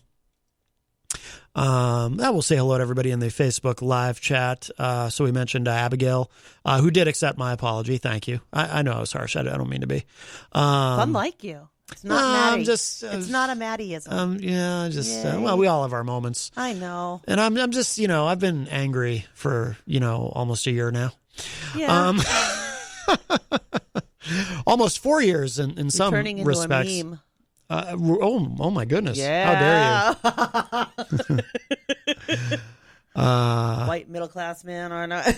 I will say hello to everybody in the Facebook live chat. So we mentioned Abigail, who did accept my apology. Thank you. I know I was harsh. I don't mean to be. Unlike you. It's not Maddie. It's not a Maddieism. Well, we all have our moments. I know. And I'm just, I've been angry for, almost a year now. Yeah. Almost 4 years in some turning into respects. A meme. Oh my goodness. Yeah. How dare you? White middle class man or not.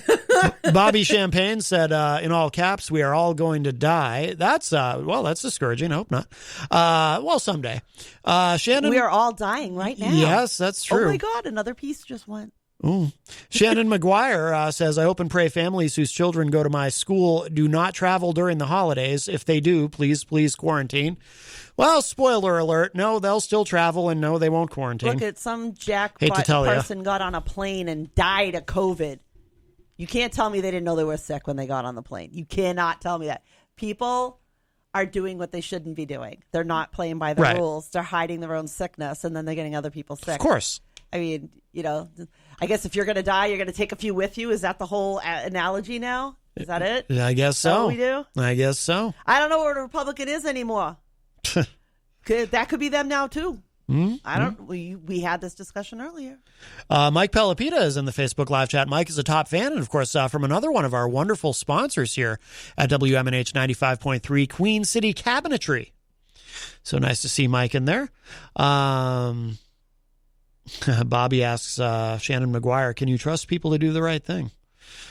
Bobby Champagne said, in all caps, we are all going to die. That's discouraging. I hope not. Someday. Shannon. We are all dying right now. Yes, that's true. Oh my God, another piece just went. Ooh. Shannon McGuire says, I hope and pray families whose children go to my school do not travel during the holidays. If they do, please quarantine. Well, spoiler alert. No, they'll still travel, and no, they won't quarantine. Look at some jackpot person got on a plane and died of COVID. You can't tell me they didn't know they were sick when they got on the plane. You cannot tell me that. People are doing what they shouldn't be doing. They're not playing by the rules. They're hiding their own sickness, and then they're getting other people sick. Of course. I mean, I guess if you're going to die, you're going to take a few with you. Is that the whole analogy now? Is that it? I guess so. Is that what we do? I guess so. I don't know what a Republican is anymore. That could be them now, too. I don't. We had this discussion earlier. Mike Pelopita is in the Facebook live chat. Mike is a top fan, and of course, from another one of our wonderful sponsors here at WMNH 95.3, Queen City Cabinetry. So nice to see Mike in there. Bobby asks Shannon McGuire, can you trust people to do the right thing?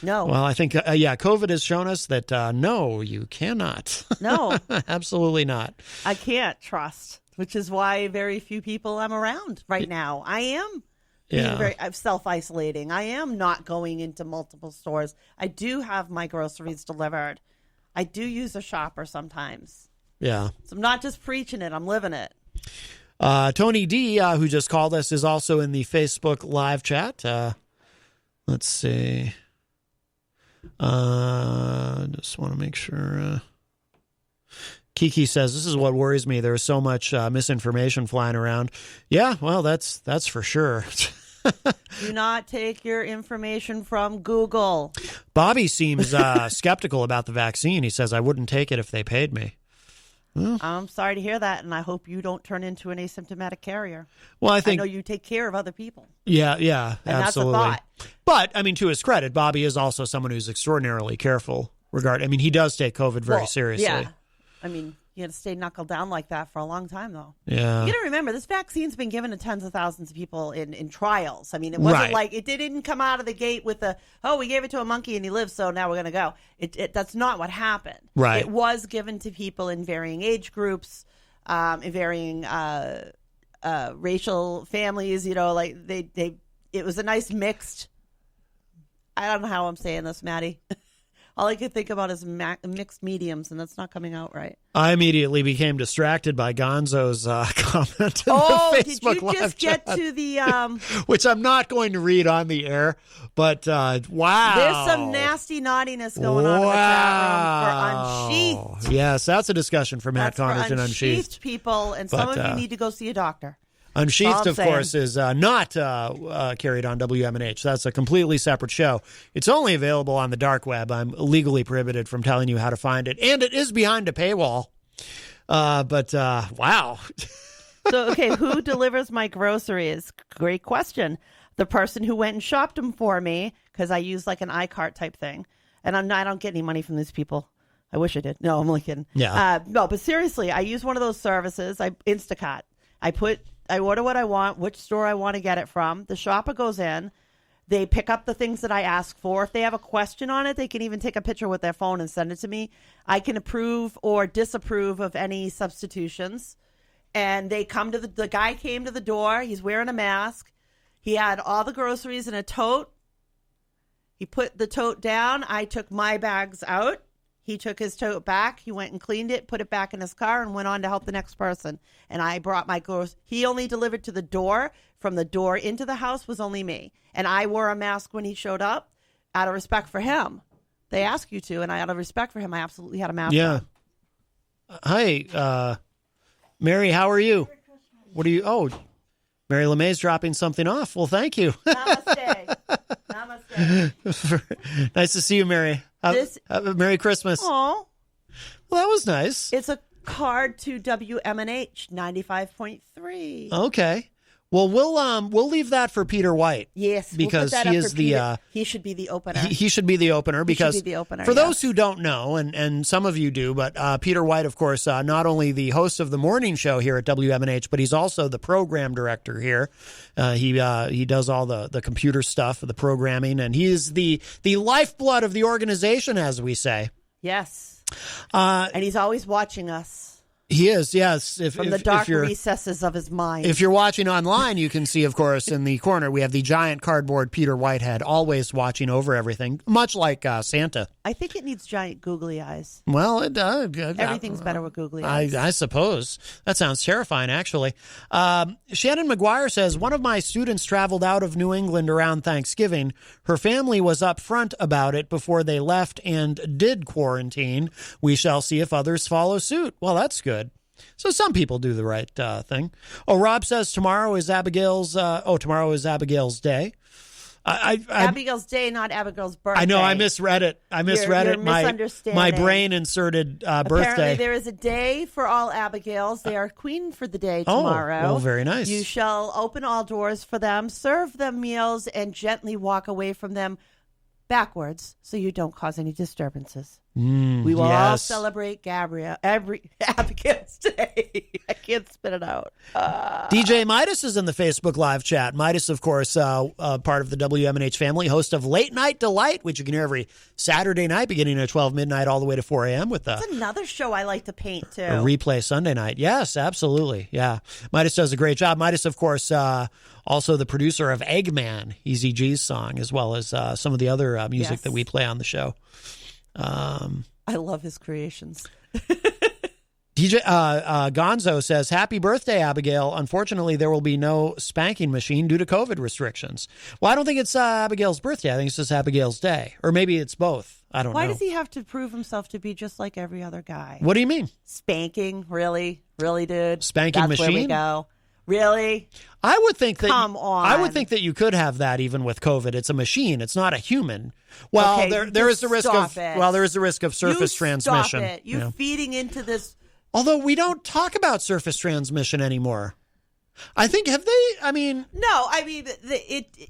No. Well, I think, COVID has shown us that no, you cannot. No. Absolutely not. I can't trust, which is why very few people I'm around right now. I am I'm self-isolating. I am not going into multiple stores. I do have my groceries delivered. I do use a shopper sometimes. Yeah. So I'm not just preaching it. I'm living it. Tony D, who just called us, is also in the Facebook live chat. Let's see. Just want to make sure. Kiki says, this is what worries me. There's so much misinformation flying around. Yeah, well, that's for sure. Do not take your information from Google. Bobby seems skeptical about the vaccine. He says, I wouldn't take it if they paid me. Well, I'm sorry to hear that, and I hope you don't turn into an asymptomatic carrier. Well, I know you take care of other people. Yeah, and absolutely. That's a thought. But, I mean, to his credit, Bobby is also someone who's extraordinarily careful. He does take COVID very seriously. Yeah. I mean, you had to stay knuckled down like that for a long time, though. Yeah. You got to remember, this vaccine's been given to tens of thousands of people in trials. I mean, it wasn't like it didn't come out of the gate with we gave it to a monkey and he lived, so now we're going to go. That's not what happened. Right. It was given to people in varying age groups, in varying racial families. You know, like it was a nice mixed. I don't know how I'm saying this, Maddie. All I could think about is mixed mediums, and that's not coming out right. I immediately became distracted by Gonzo's comment in the Facebook did you just get to the... which I'm not going to read on the air, but wow. There's some nasty naughtiness going on in the chat room for Unsheathed. Yes, that's a discussion for Matt Connarton, Unsheathed people, and some of you need to go see a doctor. Unsheathed, of course, is not carried on WMNH. That's a completely separate show. It's only available on the dark web. I'm legally prohibited from telling you how to find it, and it is behind a paywall. But wow. So, okay, who delivers my groceries? Great question. The person who went and shopped them for me, because I use like an iCart type thing, and I don't get any money from these people. I wish I did. No, I'm only kidding. Yeah. No, but seriously, I use one of those services. Instacart. I order what I want, which store I want to get it from. The shopper goes in. They pick up the things that I ask for. If they have a question on it, they can even take a picture with their phone and send it to me. I can approve or disapprove of any substitutions. And they come to the guy came to the door. He's wearing a mask. He had all the groceries in a tote. He put the tote down. I took my bags out. He took his tote back. He went and cleaned it, put it back in his car, and went on to help the next person. And I brought my groceries. He only delivered to the door. From the door into the house was only me. And I wore a mask when he showed up out of respect for him. They ask you to, and out of respect for him, I absolutely had a mask on. Hi, Mary, how are you? What are you? Oh, Mary LeMay's dropping something off. Well, thank you. Namaste. Namaste. Nice to see you, Mary. Merry Christmas. Oh, well, that was nice. It's a card to WMNH 95.3. Okay. Well, we'll leave that for Peter White. Yes, because he is he should be the opener. He should be the opener because for those who don't know, and some of you do, but Peter White, of course, not only the host of the morning show here at WMNH, but he's also the program director here. He does all the computer stuff, the programming, and he is the lifeblood of the organization, as we say. Yes, and he's always watching us. He is, yes. From the dark recesses of his mind. If you're watching online, you can see, of course, in the corner, we have the giant cardboard Peter Whitehead, always watching over everything, much like Santa. I think it needs giant googly eyes. Well, it does. Everything's better with googly eyes. I suppose. That sounds terrifying, actually. Shannon McGuire says, one of my students traveled out of New England around Thanksgiving. Her family was upfront about it before they left and did quarantine. We shall see if others follow suit. Well, that's good. So some people do the right thing. Oh, Rob says tomorrow is Abigail's day. Abigail's day, not Abigail's birthday. I know. I misread it. You're misunderstanding. My brain inserted birthday. Apparently, there is a day for all Abigails. They are queen for the day tomorrow. Oh, well, very nice. You shall open all doors for them, serve them meals, and gently walk away from them backwards so you don't cause any disturbances. We will all celebrate Abigail's Day. I can't spit it out. DJ Midas is in the Facebook Live chat. Midas, of course, part of the WMNH family, host of Late Night Delight, which you can hear every Saturday night beginning at 12 midnight all the way to 4 a.m. with That's another show I like to paint, too. a replay Sunday night. Yes, absolutely. Yeah. Midas does a great job. Midas, of course, also the producer of Eggman, Eazy-G's song, as well as some of the other music that we play on the show. I love his creations. DJ Gonzo says, "Happy birthday, Abigail. Unfortunately, there will be no spanking machine due to COVID restrictions." Well, I don't think it's Abigail's birthday. I think it's just Abigail's day. Or maybe it's both. I don't know. Why does he have to prove himself to be just like every other guy? What do you mean? Spanking? Really? Really, dude? Spanking That's machine? Where we go. Really? I would think that. Come on. I would think that you could have that even with COVID. It's a machine. It's not a human. Well, Okay, there is the risk of. it. Well, there is the risk of surface You transmission. Stop it. You're feeding into this. Although we don't talk about surface transmission anymore. I think have they? I mean, No, I mean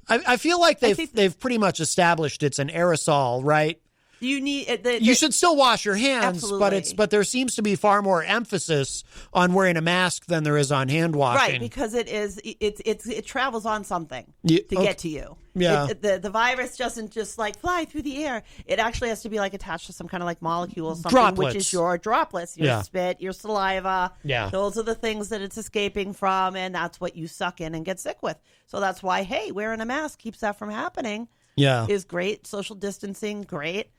I feel like they've pretty much established it's an aerosol, right? you need. You should still wash your hands, Absolutely. but there seems to be far more emphasis on wearing a mask than there is on hand washing. Right, because it travels on something Yeah, to get to you. Yeah. The virus doesn't just like fly through the air. It actually has to be like attached to some kind of like molecule or something, Droplets. which is your droplets, your spit, your saliva. Yeah. Those are the things that it's escaping from, and that's what you suck in and get sick with. So that's why, hey, wearing a mask keeps that from happening. Yeah. Is great. Social distancing, great.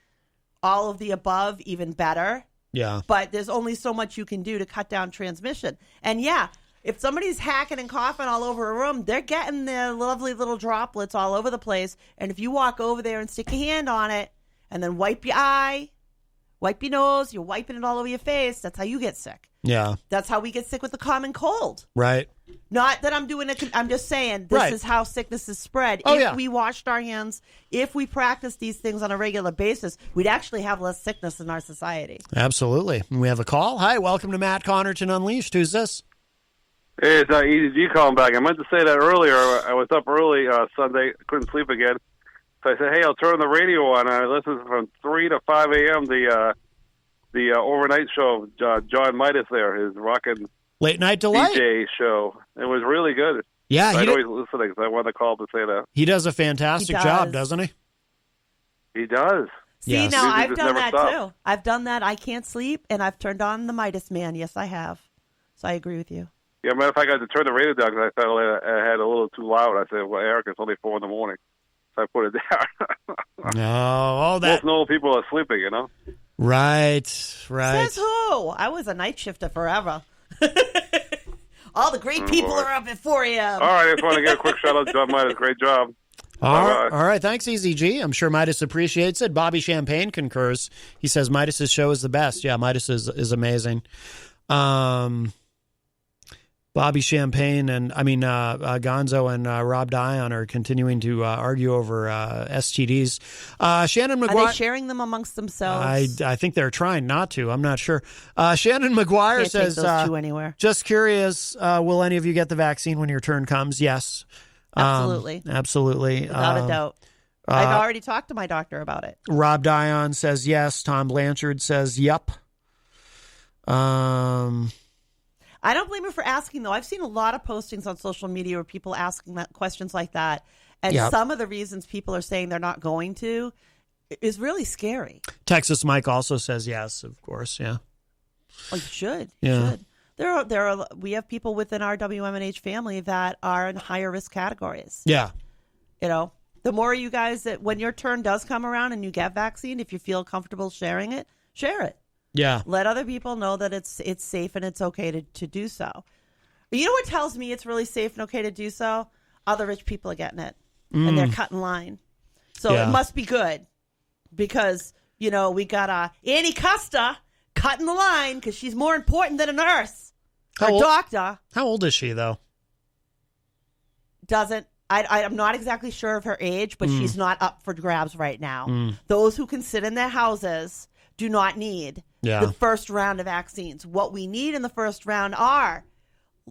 All of the above, even better. Yeah. But there's only so much you can do to cut down transmission. And yeah, if somebody's hacking and coughing all over a room, they're getting their lovely little droplets all over the place. And if you walk over there and stick your hand on it and then wipe your eye, wipe your nose, you're wiping it all over your face, that's how you get sick. Yeah. That's how we get sick with the common cold. Right. Not that I'm doing it. I'm just saying this is how sickness is spread. Oh, If we washed our hands, if we practiced these things on a regular basis, we'd actually have less sickness in our society. Absolutely. We have a call. Hi, welcome to Matt Connarton Unleashed. Who's this? Hey, it's Eazy-G calling back. I meant to say that earlier. I was up early Sunday, couldn't sleep again. So I said, hey, I'll turn the radio on. I listened from 3 to 5 a.m. The overnight show. John Midas there, his rockin' Late Night Delight. DJ show. It was really good. Yeah, I know he's listening, so I wanted to call to say that. He does a fantastic job, doesn't he? He does. See, Yes. now Music I've just done never that stops. too. I've done that. I can't sleep, and I've turned on the Midas Man. Yes, I have. So I agree with you. Yeah, matter of fact, I had to turn the radio down because I felt I had a little too loud. I said, well, Eric, it's only 4 in the morning. So I put it down. No, Most normal people are sleeping, you know? Right. Says who? I was a night shifter forever. All the great people are up at 4 a.m. All right, I just want to give a quick shout out to John Midas. Great job. All right. Thanks, Eazy-G. I'm sure Midas appreciates it. Bobby Champagne concurs. He says Midas's show is the best. Yeah, Midas is amazing. Bobby Champagne and Gonzo and Rob Dion are continuing to argue over STDs. Shannon McGuire. Are they sharing them amongst themselves? I think they're trying not to. I'm not sure. Shannon McGuire Can't says, take those two anywhere. just curious, will any of you get the vaccine when your turn comes? Yes. Absolutely. Absolutely. Without a doubt. I've already talked to my doctor about it. Rob Dion says yes. Tom Blanchard says yep. I don't blame him for asking, though. I've seen a lot of postings on social media where people asking that questions like that. And some of the reasons people are saying they're not going to is really scary. Texas Mike also says yes, of course. Yeah. Well, you should. Yeah. You should. We have people within our WMNH family that are in higher risk categories. Yeah. You know, the more you guys that when your turn does come around and you get vaccine, if you feel comfortable sharing it, share it. Yeah. Let other people know that it's safe and it's okay to do so. You know what tells me it's really safe and okay to do so? Other rich people are getting it, and they're cutting line. So it must be good because, you know, we got Annie Custer cutting the line because she's more important than a nurse or a doctor. How old is she, though? I'm not exactly sure of her age, but she's not up for grabs right now. Those who can sit in their houses do not need the first round of vaccines. What we need in the first round are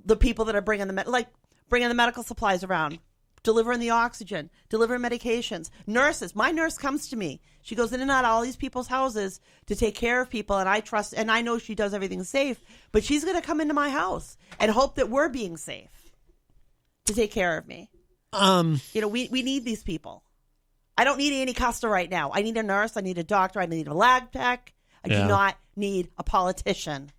the people that are bringing the medical supplies around, delivering the oxygen, delivering medications. Nurses. My nurse comes to me. She goes in and out of all these people's houses to take care of people, and I trust, and I know she does everything safe, but she's going to come into my house and hope that we're being safe to take care of me. We need these people. I don't need Annie Costa right now. I need a nurse. I need a doctor. I need a lab tech. I do not need a politician.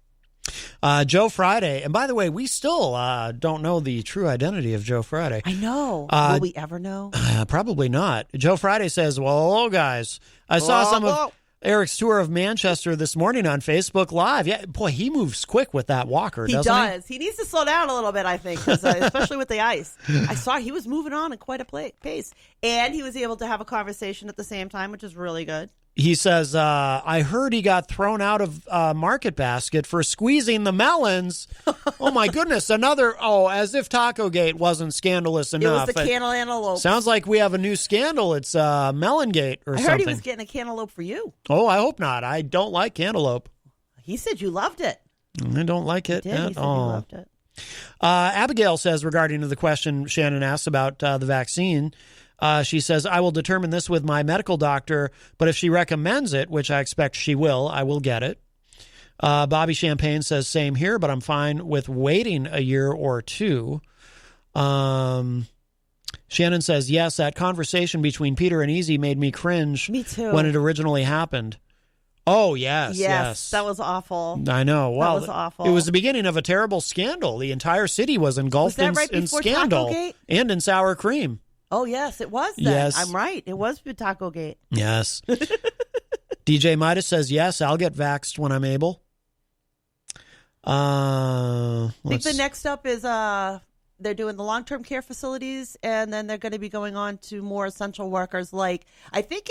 Joe Friday. And by the way, we still don't know the true identity of Joe Friday. I know. Will we ever know? Probably not. Joe Friday says, well, hello, guys. I saw some of Eric's tour of Manchester this morning on Facebook Live. Yeah, boy, he moves quick with that walker, doesn't he? He does. He needs to slow down a little bit, I think, 'cause, especially with the ice. I saw he was moving on at quite a pace. And he was able to have a conversation at the same time, which is really good. He says, I heard he got thrown out of Market Basket for squeezing the melons. Oh, my goodness. As if Taco Gate wasn't scandalous enough. It was the cantaloupe. Sounds like we have a new scandal. It's Melon Gate or something. I heard he was getting a cantaloupe for you. Oh, I hope not. I don't like cantaloupe. He said you loved it. I don't like it at He said all. you loved it. Abigail says, regarding the question Shannon asked about the vaccine, she says, I will determine this with my medical doctor, but if she recommends it, which I expect she will, I will get it. Bobby Champagne says, same here, but I'm fine with waiting a year or two. Shannon says, yes, that conversation between Peter and Easy made me cringe. Me too. When it originally happened. Oh, yes. That was awful. I know. Well, that was awful. It was the beginning of a terrible scandal. The entire city was engulfed in scandal and in sour cream. Oh, yes, it was then. Yes. I'm right. It was with Taco Gate. Yes. DJ Midas says, yes, I'll get vaxxed when I'm able. I think the next up is they're doing the long-term care facilities, and then they're going to be going on to more essential workers. Like, I think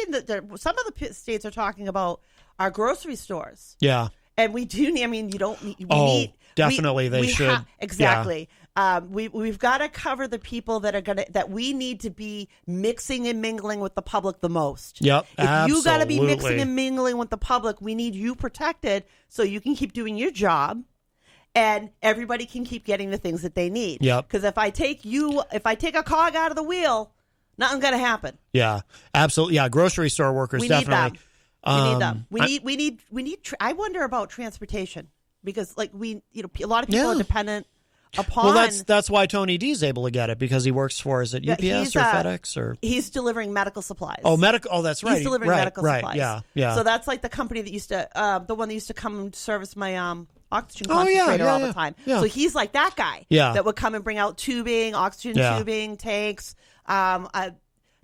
some of the states are talking about our grocery stores. Yeah. And we do need, you don't need. Definitely they should. Exactly. Yeah. We've got to cover the people that we need to be mixing and mingling with the public the most. Yep. If you got to be mixing and mingling with the public, we need you protected so you can keep doing your job and everybody can keep getting the things that they need. Yep. Because if I take a cog out of the wheel, nothing's going to happen. Yeah. Absolutely. Yeah. Grocery store workers, we definitely. Need them. We need. I wonder about transportation because, a lot of people are dependent upon. Well, that's why Tony D is able to get it because he works for UPS or FedEx or he's delivering medical supplies. Oh, medical. Oh, that's right. He's delivering medical supplies. Yeah. So that's like the company that used to, the one that used to come and service my oxygen concentrator all the time. Yeah. So he's like that guy. That would come and bring out tubing, oxygen tubing, tanks.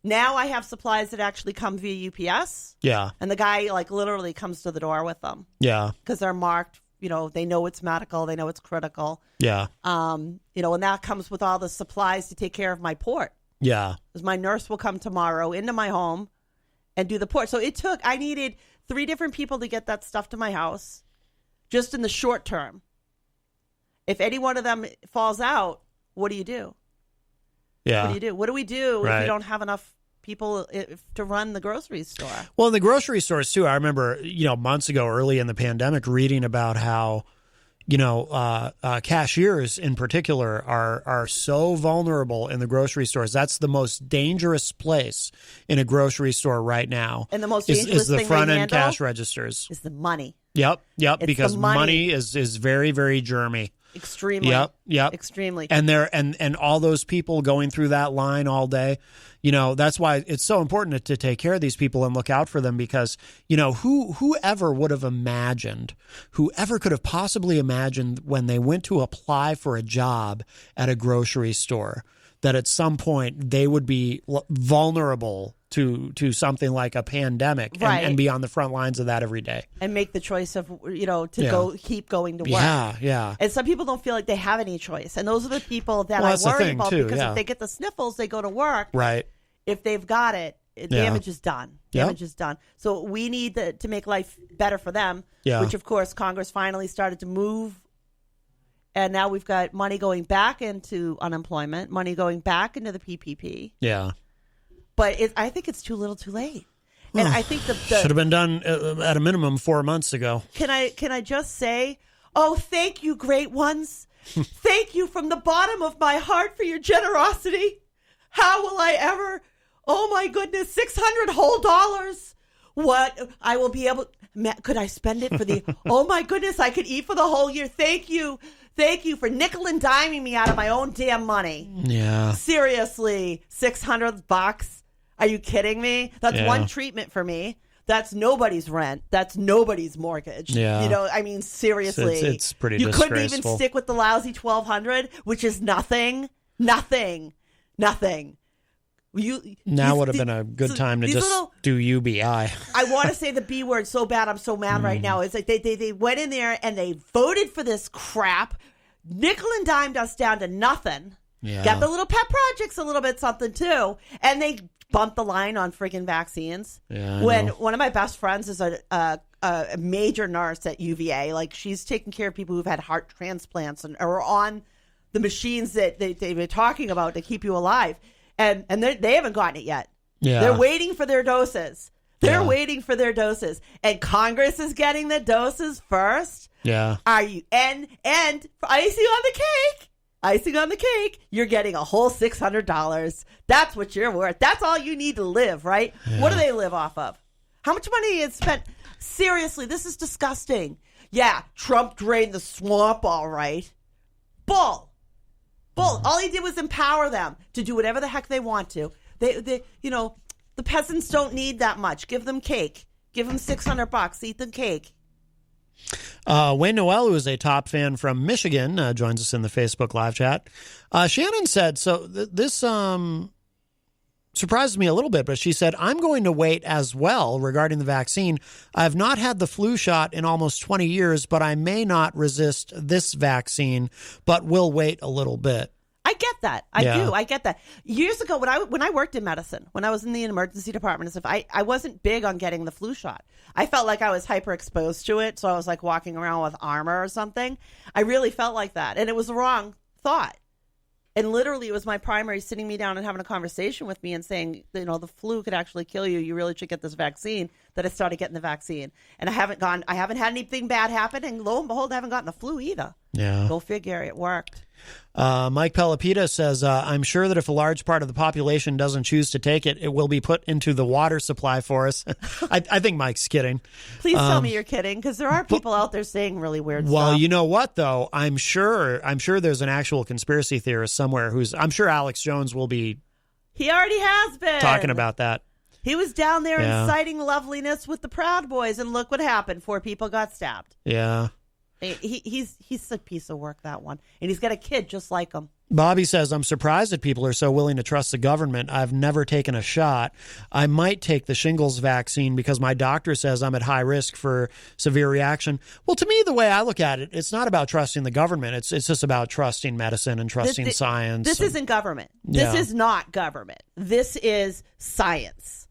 Now I have supplies that actually come via UPS. Yeah. And the guy literally comes to the door with them. Yeah. Because they're marked, they know it's medical, they know it's critical. Yeah. And that comes with all the supplies to take care of my port. Yeah. Because my nurse will come tomorrow into my home and do the port. So I needed 3 different people to get that stuff to my house just in the short term. If any one of them falls out, what do you do? Yeah. What do you do? What do we do if we don't have enough people to run the grocery store? Well, in the grocery stores, too, I remember, months ago, early in the pandemic, reading about how, cashiers in particular are so vulnerable in the grocery stores. That's the most dangerous place in a grocery store right now. And the most dangerous is the thing front-end cash registers. Is the money. Yep, because money is very, very germy. Extremely. Yep. Extremely. And and all those people going through that line all day, that's why it's so important to take care of these people and look out for them because, whoever would have imagined, whoever could have possibly imagined when they went to apply for a job at a grocery store that at some point they would be vulnerable to something like a pandemic and be on the front lines of that every day. And make the choice of, keep going to work. Yeah. And some people don't feel like they have any choice. And those are the people that I worry about because if they get the sniffles, they go to work. Right. If they've got it, damage is done. Damage is done. So we need to make life better for them, which, of course, Congress finally started to move. And now we've got money going back into unemployment, money going back into the PPP. Yeah. But I think it's too little too late. And I think should have been done at a minimum 4 months ago. Can I just say, thank you, great ones. Thank you from the bottom of my heart for your generosity. How will I ever? Oh my goodness, $600 whole dollars. What I will be able? Could I spend it for the? Oh my goodness, I could eat for the whole year. Thank you for nickel and diming me out of my own damn money. Yeah. Seriously, $600. Are you kidding me? That's one treatment for me. That's nobody's rent. That's nobody's mortgage. Yeah. You know, I mean, seriously. It's pretty You disgraceful. couldn't even stick with the lousy $1,200, which is nothing. Now would have been a good time to just do UBI. I want to say the B word so bad. I'm so mad right now. It's like they went in there and they voted for this crap, nickel and dimed us down to nothing. Yeah. Got the little pet projects a little bit something too, and they bumped the line on friggin' vaccines. Yeah, when one of my best friends is a major nurse at UVA, like she's taking care of people who've had heart transplants and are on the machines that they've been talking about to keep you alive. And they haven't gotten it yet. Yeah. They're waiting for their doses. They're waiting for their doses. And Congress is getting the doses first. Yeah. Are you? And icing on the cake, you're getting a whole $600. That's what you're worth. That's all you need to live, right? Yeah. What do they live off of? How much money is spent? Seriously, this is disgusting. Yeah, Trump drained the swamp, all right. Bull. All he did was empower them to do whatever the heck they want to. They the peasants don't need that much. Give them cake. Give them $600. Eat them cake. Wayne Noel, who is a top fan from Michigan, joins us in the Facebook live chat. Shannon said, so this surprised me a little bit, but she said, I'm going to wait as well regarding the vaccine. I've not had the flu shot in almost 20 years, but I may not resist this vaccine, but will wait a little bit. I get that. I do. I get that. Years ago, when I worked in medicine, when I was in the emergency department and stuff, I wasn't big on getting the flu shot. I felt like I was hyper exposed to it, so I was like walking around with armor or something. I really felt like that, and it was the wrong thought. And literally, it was my primary sitting me down and having a conversation with me and saying, the flu could actually kill you. You really should get this vaccine. That I started getting the vaccine, and I haven't had anything bad happen. And lo and behold, I haven't gotten the flu either. Yeah, go figure. It worked. Mike Pelopita says, I'm sure that if a large part of the population doesn't choose to take it, it will be put into the water supply for us. I think Mike's kidding. Please tell me you're kidding, because there are people out there saying really weird stuff. Well, you know what, though? I'm sure there's an actual conspiracy theorist somewhere I'm sure Alex Jones will be. He already has been talking about that. He was down there inciting loveliness with the Proud Boys, and look what happened. 4 people got stabbed. Yeah. He's a piece of work, that one. And he's got a kid just like him. Bobby says, I'm surprised that people are so willing to trust the government. I've never taken a shot. I might take the shingles vaccine because my doctor says I'm at high risk for severe reaction. Well, to me, the way I look at it, it's not about trusting the government. It's just about trusting medicine and trusting science. This isn't government. This is not government. This is science.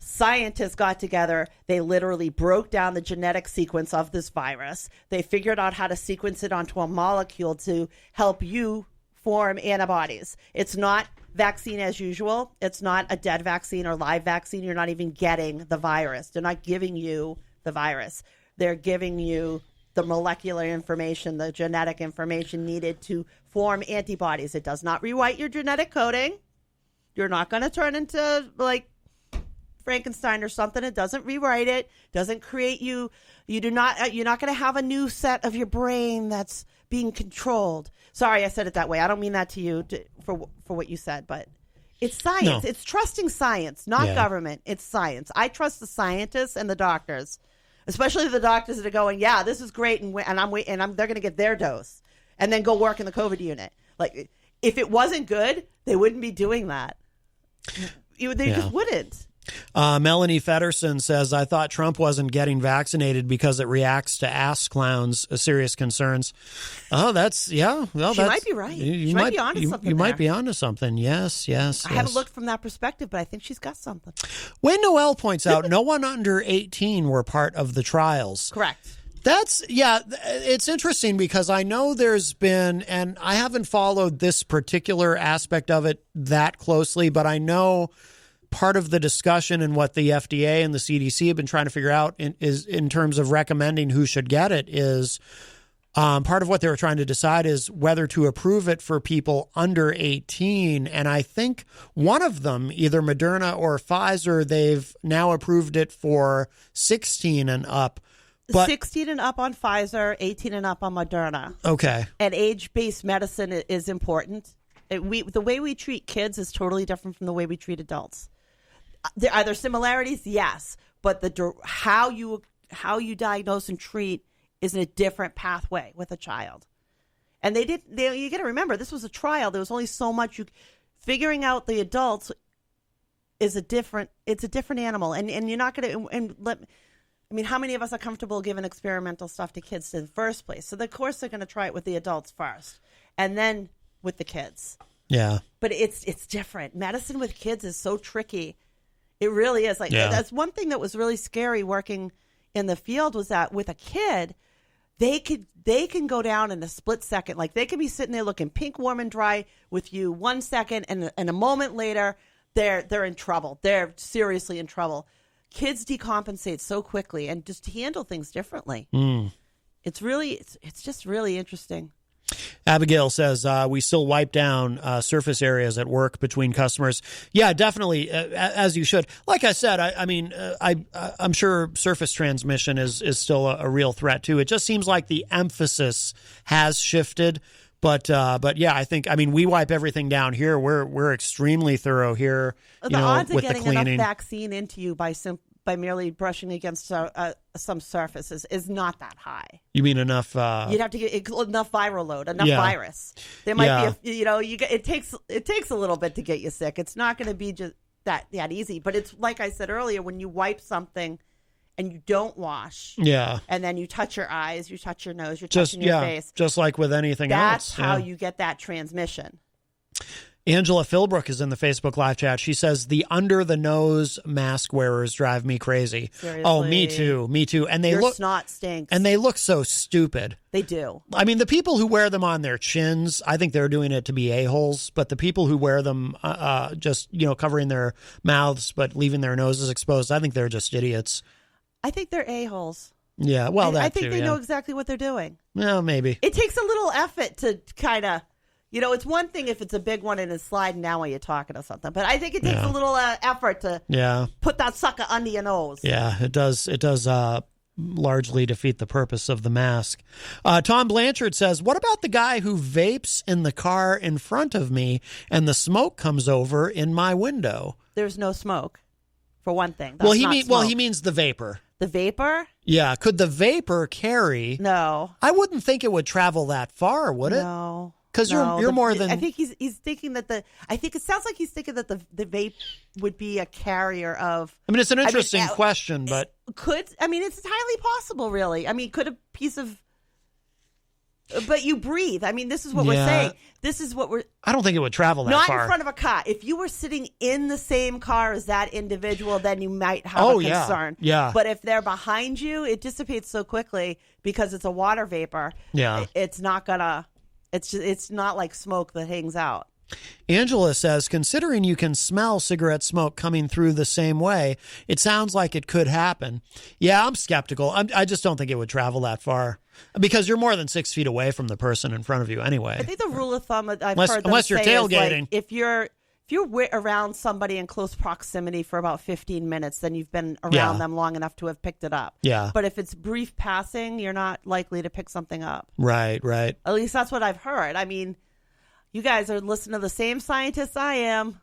Scientists got together. They literally broke down the genetic sequence of this virus. They figured out how to sequence it onto a molecule to help you form antibodies. It's not vaccine as usual. It's not a dead vaccine or live vaccine. You're not even getting the virus. They're not giving you the virus. They're giving you the molecular information, the genetic information needed to form antibodies. It does not rewrite your genetic coding. You're not going to turn into like Frankenstein or something. It doesn't rewrite it, doesn't create you. You're not going to have a new set of your brain that's being controlled. Sorry, I said it that way. I don't mean that to you for what you said, but it's science. No. It's trusting science, not government. It's science. I trust the scientists and the doctors, especially the doctors that are going, yeah, this is great, and they're going to get their dose and then go work in the COVID unit. Like, if it wasn't good, they wouldn't be doing that. They just wouldn't. Melanie Fedderson says, I thought Trump wasn't getting vaccinated because it reacts to ass clowns, serious concerns. Oh, that's, well, she might be right. She might be onto something. You might be onto something. Yes. I haven't looked from that perspective, but I think she's got something. Wayne Noel points out no one under 18 were part of the trials. Correct. It's interesting because I know there's been, and I haven't followed this particular aspect of it that closely, but I know part of the discussion and what the FDA and the CDC have been trying to figure out is in terms of recommending who should get it is Part of what they were trying to decide is whether to approve it for people under 18. And I think one of them, either Moderna or Pfizer, they've now approved it for 16 and up. But 16 and up on Pfizer, 18 and up on Moderna. Okay. And age-based medicine is important. The way we treat kids is totally different from the way we treat adults. Are there similarities? Yes. But how you diagnose and treat is in a different pathway with a child. And you got to remember, this was a trial. There was only so much figuring out the adults it's a different animal. And you're not going to, how many of us are comfortable giving experimental stuff to kids in the first place? So of course they're going to try it with the adults first and then with the kids. Yeah. But it's different. Medicine with kids is so tricky. It really is. That's one thing that was really scary working in the field was that with a kid, they can go down in a split second. Like they can be sitting there looking pink, warm, and dry with you 1 second, and a moment later, they're in trouble. They're seriously in trouble. Kids decompensate so quickly and just handle things differently. It's just really interesting. Abigail says, we still wipe down surface areas at work between customers. Yeah, definitely, as you should. Like I said, I'm sure surface transmission is still a real threat, too. It just seems like the emphasis has shifted. But yeah, I think, we wipe everything down here. We're extremely thorough here. The odds of with getting the cleaning. enough vaccine into you by merely brushing against some surfaces is not that high. You mean enough? You'd have to get enough viral load, enough virus. There might be, it takes a little bit to get you sick. It's not going to be just that easy. But it's like I said earlier, when you wipe something and you don't wash, and then you touch your eyes, you touch your nose, you're touching your face, just like with anything else. That's how you get that transmission. Angela Philbrook is in the Facebook live chat. She says the under the nose mask wearers drive me crazy. Seriously. Oh, me too. And Your snot stinks. And they look so stupid. They do. The people who wear them on their chins, I think they're doing it to be a-holes. But the people who wear them just covering their mouths but leaving their noses exposed, I think they're just idiots. I think they're a-holes. Yeah, well, I think they know exactly what they're doing. Well, maybe. It takes a little effort to kind of, it's one thing if it's a big one and it's sliding down while you're talking or something. But I think it takes a little effort to put that sucker under your nose. Yeah, it does. It does largely defeat the purpose of the mask. Tom Blanchard says, what about the guy who vapes in the car in front of me and the smoke comes over in my window? There's no smoke, for one thing. He means the vapor. The vapor? Yeah. Could the vapor carry? No. I wouldn't think it would travel that far, would it? No. Because you're more than. I think he's thinking that I think it sounds like he's thinking that the vape would be a carrier of. It's an interesting question, but it's highly possible, really. Could a piece of. But you breathe. This is what we're saying. This is what we're. I don't think it would travel that far. Not in front of a car. If you were sitting in the same car as that individual, then you might have a concern. Yeah. But if they're behind you, it dissipates so quickly because it's a water vapor. Yeah. It's not gonna. It's not like smoke that hangs out. Angela says, considering you can smell cigarette smoke coming through the same way, it sounds like it could happen. Yeah, I'm skeptical. I just don't think it would travel that far because you're more than 6 feet away from the person in front of you anyway. I think the rule of thumb unless you're tailgating. If you're around somebody in close proximity for about 15 minutes, then you've been around them long enough to have picked it up. Yeah. But if it's brief passing, you're not likely to pick something up. Right. At least that's what I've heard. You guys are listening to the same scientists I am.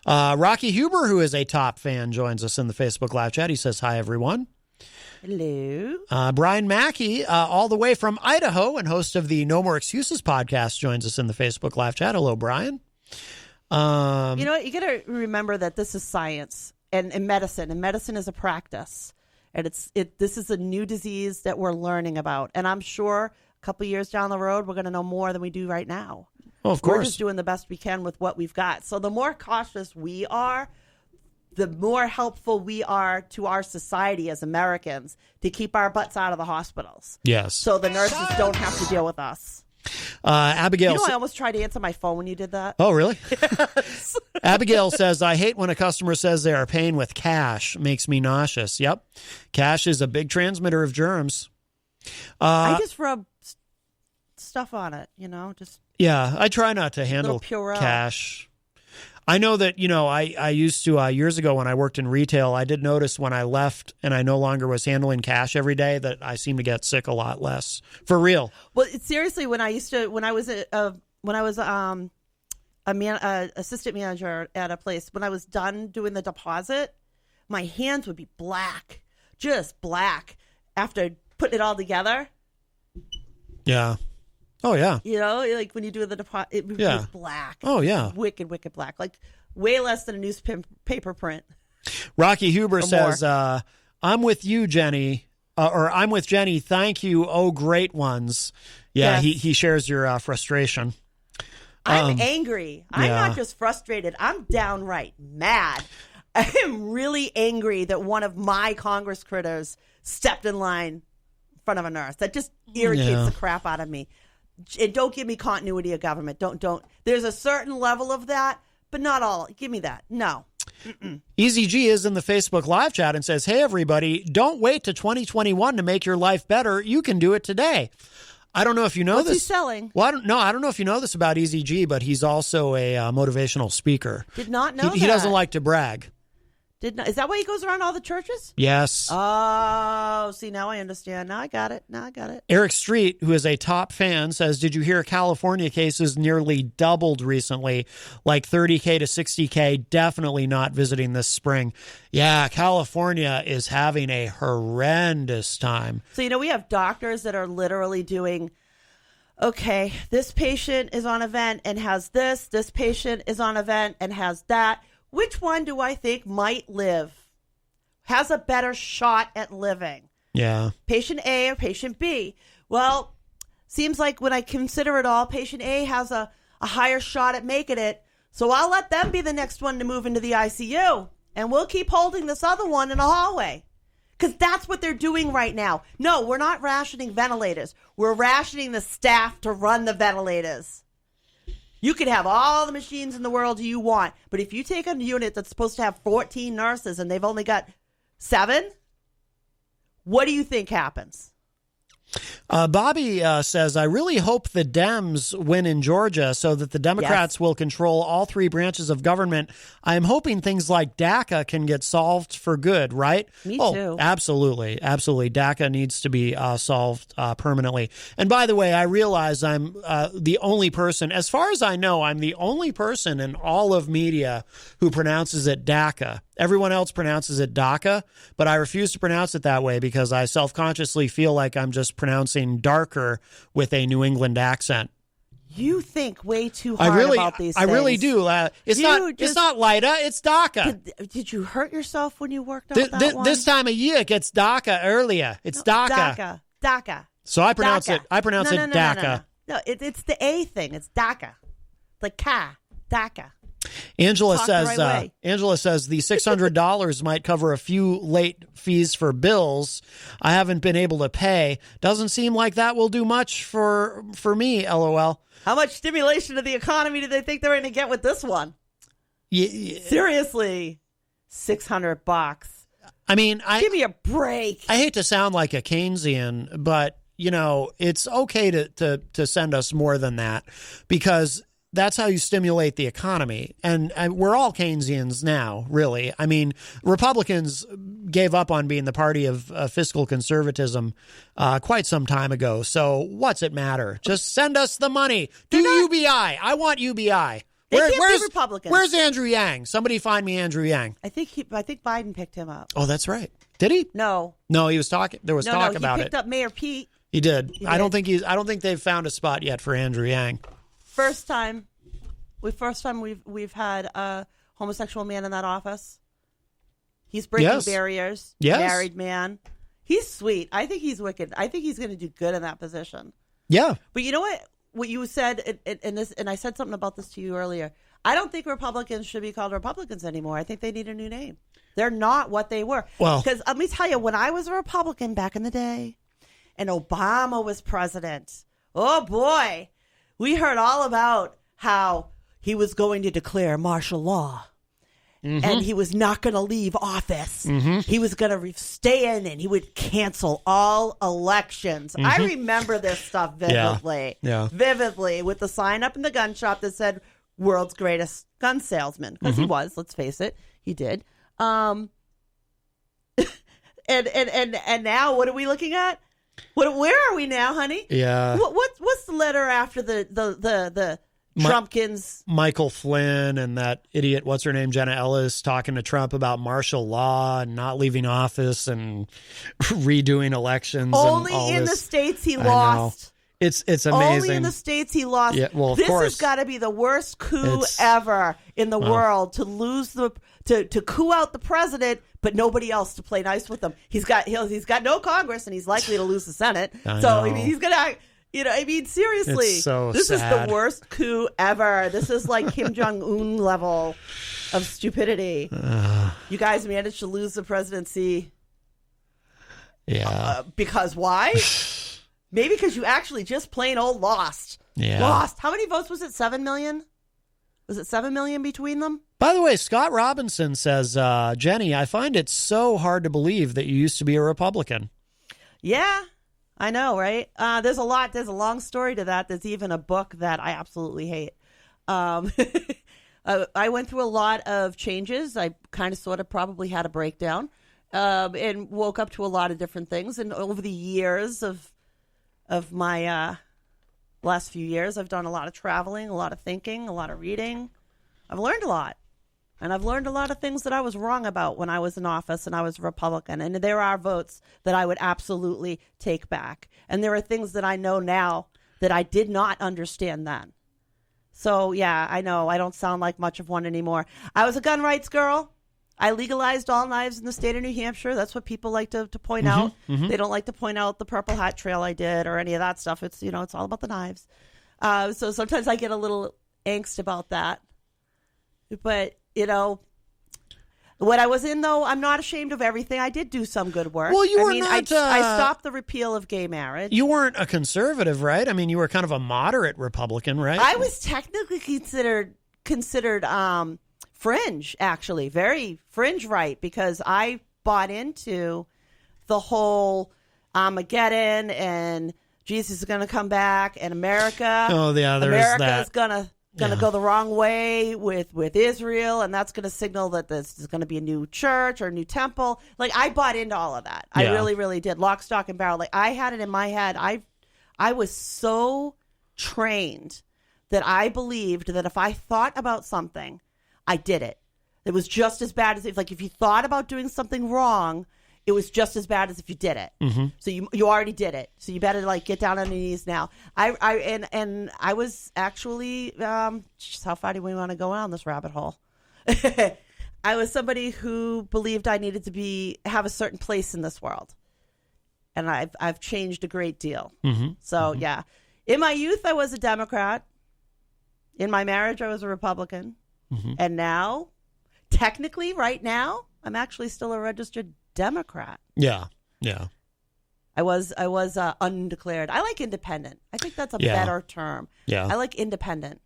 Rocky Huber, who is a top fan, joins us in the Facebook live chat. He says, hi, everyone. Hello. Brian Mackey, all the way from Idaho and host of the No More Excuses podcast, joins us in the Facebook live chat. Hello, Brian. You know what? You got to remember that this is science and medicine, and medicine is a practice. And this is a new disease that we're learning about. And I'm sure a couple years down the road, we're going to know more than we do right now. Oh, of course. We're just doing the best we can with what we've got. So the more cautious we are, the more helpful we are to our society as Americans to keep our butts out of the hospitals. Yes. So the nurses don't have to deal with us. Abigail. I almost tried to answer my phone when you did that. Oh, really? Yes. Abigail says, I hate when a customer says they are paying with cash. Makes me nauseous. Yep. Cash is a big transmitter of germs. I just rub stuff on it, just Yeah, I try not to handle Purell. cash. I know that, I used to, years ago when I worked in retail, I did notice when I left and I no longer was handling cash every day that I seem to get sick a lot less. For real. Well, seriously, when I was assistant manager at a place, when I was done doing the deposit, my hands would be black, just black after putting it all together. Yeah. Oh, yeah. Like when you do the deposit, it would be black. Oh, yeah. Wicked, wicked black. Like way less than a newspaper print. Rocky Huber says, I'm with you, Jenny. Or I'm with Jenny. Thank you. Oh, great ones. Yeah, Yes. he shares your frustration. I'm angry. I'm not just frustrated. I'm downright mad. I am really angry that one of my Congress critters stepped in line in front of a nurse. That just irritates the crap out of me. And don't give me continuity of government. Don't. There's a certain level of that, but not all. Give me that. No. Eazy-G is in the Facebook live chat and says, hey, everybody, don't wait to 2021 to make your life better. You can do it today. I don't know if you know What's this. he selling? Well, I don't know if you know this about Eazy-G, but he's also a motivational speaker. Did not know He that. doesn't like to brag. Is that why he goes around all the churches? Yes. Oh, see, now I understand. Now I got it. Eric Street, who is a top fan, says, did you hear California cases nearly doubled recently, like 30K to 60K? Definitely not visiting this spring. Yeah, California is having a horrendous time. So, we have doctors that are literally doing, okay, this patient is on a vent and has this patient is on a vent and has that. Which one do I think might live? Has a better shot at living? Yeah. Patient A or patient B? Well, seems like when I consider it all, patient A has a higher shot at making it. So I'll let them be the next one to move into the ICU. And we'll keep holding this other one in a hallway. Because that's what they're doing right now. No, we're not rationing ventilators. We're rationing the staff to run the ventilators. You could have all the machines in the world you want, but if you take a unit that's supposed to have 14 nurses and they've only got 7, what do you think happens? Bobby says, I really hope the Dems win in Georgia so that the Democrats will control all 3 branches of government. I am hoping things like DACA can get solved for good, right? Me too. Absolutely. Absolutely. DACA needs to be solved permanently. And by the way, I realize I'm the only person, as far as I know, I'm the only person in all of media who pronounces it DACA. Everyone else pronounces it DACA, but I refuse to pronounce it that way because I self-consciously feel like I'm just pronouncing darker with a New England accent. You think way too hard about these things. I really do. It's not LIDA, it's DACA. Did you hurt yourself when you worked out that one? This time of year it gets DACA earlier. It's DACA. DACA. So I pronounce it DACA. No, it's the A thing. It's DACA. Like DACA. Angela Talk says, the right way. Angela says the $600 might cover a few late fees for bills I haven't been able to pay. Doesn't seem like that will do much for me, LOL. How much stimulation of the economy do they think they're going to get with this one? Seriously, $600. I mean, give me a break. I hate to sound like a Keynesian, but it's okay to send us more than that because that's how you stimulate the economy. And we're all Keynesians now, really. I mean, Republicans gave up on being the party of fiscal conservatism quite some time ago. So what's it matter? Just send us the money. Do UBI. I want UBI. Where's Republicans? Where's Andrew Yang? Somebody find me Andrew Yang. I think Biden picked him up. Oh, that's right. Did he? No, he was talking. There was talk about it. He picked up Mayor Pete. He did. I don't think they've found a spot yet for Andrew Yang. First time we've had a homosexual man in that office. He's breaking barriers. Yes. Married man. He's sweet. I think he's wicked. I think he's going to do good in that position. Yeah. But you know what you said in this, and I said something about this to you earlier. I don't think Republicans should be called Republicans anymore. I think they need a new name. They're not what they were. Well, because let me tell you, when I was a Republican back in the day, and Obama was president, oh boy, we heard all about how he was going to declare martial law and he was not going to leave office. He was going to stay in, and he would cancel all elections. I remember this stuff vividly. Vividly, with the sign up in the gun shop that said "World's Greatest Gun Salesman," because he was. Let's face it, he did. And now, what are we looking at? Where are we now, honey? Yeah. What's the letter after the Trumpkins? Michael Flynn and that idiot, what's her name, Jenna Ellis, talking to Trump about martial law and not leaving office and redoing elections. Only and all in this. the states he lost. It's amazing. Only in the states he lost. Yeah, well, of this course. has got to be the worst coup ever in the world, to lose to coup out the president, but nobody else to play nice with him. He's got no Congress, and he's likely to lose the Senate. I mean, he's gonna. Seriously, it's so this sad. is the worst coup ever. This is like Kim Jong-un level of stupidity. You guys managed to lose the presidency. Yeah. Because why? Maybe because you actually just plain old lost. Yeah. Lost. How many votes was it? 7 million? Was it 7 million between them? By the way, Scott Robinson says, Jenny, I find it so hard to believe that you used to be a Republican. Yeah, I know, right? There's a long story to that. There's even a book that I absolutely hate. I went through a lot of changes. I kind of sort of probably had a breakdown and woke up to a lot of different things. And over the years of my last few years, I've done a lot of traveling, a lot of thinking, a lot of reading. I've learned a lot. And I've learned a lot of things that I was wrong about when I was in office and I was a Republican. And there are votes that I would absolutely take back. And there are things that I know now that I did not understand then. So, yeah, I know I don't sound like much of one anymore. I was a gun rights girl. I legalized all knives in the state of New Hampshire. That's what people like to point out. They don't like to point out the Purple Hat Trail I did or any of that stuff. It's, it's all about the knives. So sometimes I get a little angst about that. But, what I was in, though, I'm not ashamed of everything. I did do some good work. Well, you were I stopped the repeal of gay marriage. You weren't a conservative, right? I mean, you were kind of a moderate Republican, right? I was technically considered fringe, actually, very fringe right, because I bought into the whole Armageddon and Jesus is going to come back and America. Oh, yeah, America is going to go the wrong way with Israel, and that's going to signal that this is going to be a new church or a new temple. Like, I bought into all of that. I really, really did. Lock, stock, and barrel. Like, I had it in my head. I was so trained that I believed that if I thought about something, I did it. It was just as bad as if you thought about doing something wrong, it was just as bad as if you did it. So you already did it. So you better get down on your knees now. I was actually just how far do we want to go down this rabbit hole? I was somebody who believed I needed to have a certain place in this world, and I've changed a great deal. So yeah, in my youth I was a Democrat. In my marriage I was a Republican, and now, technically, right now, I'm actually still a registered Democrat. Yeah. I was undeclared. I like independent. I think that's a better term. Yeah. I like independent.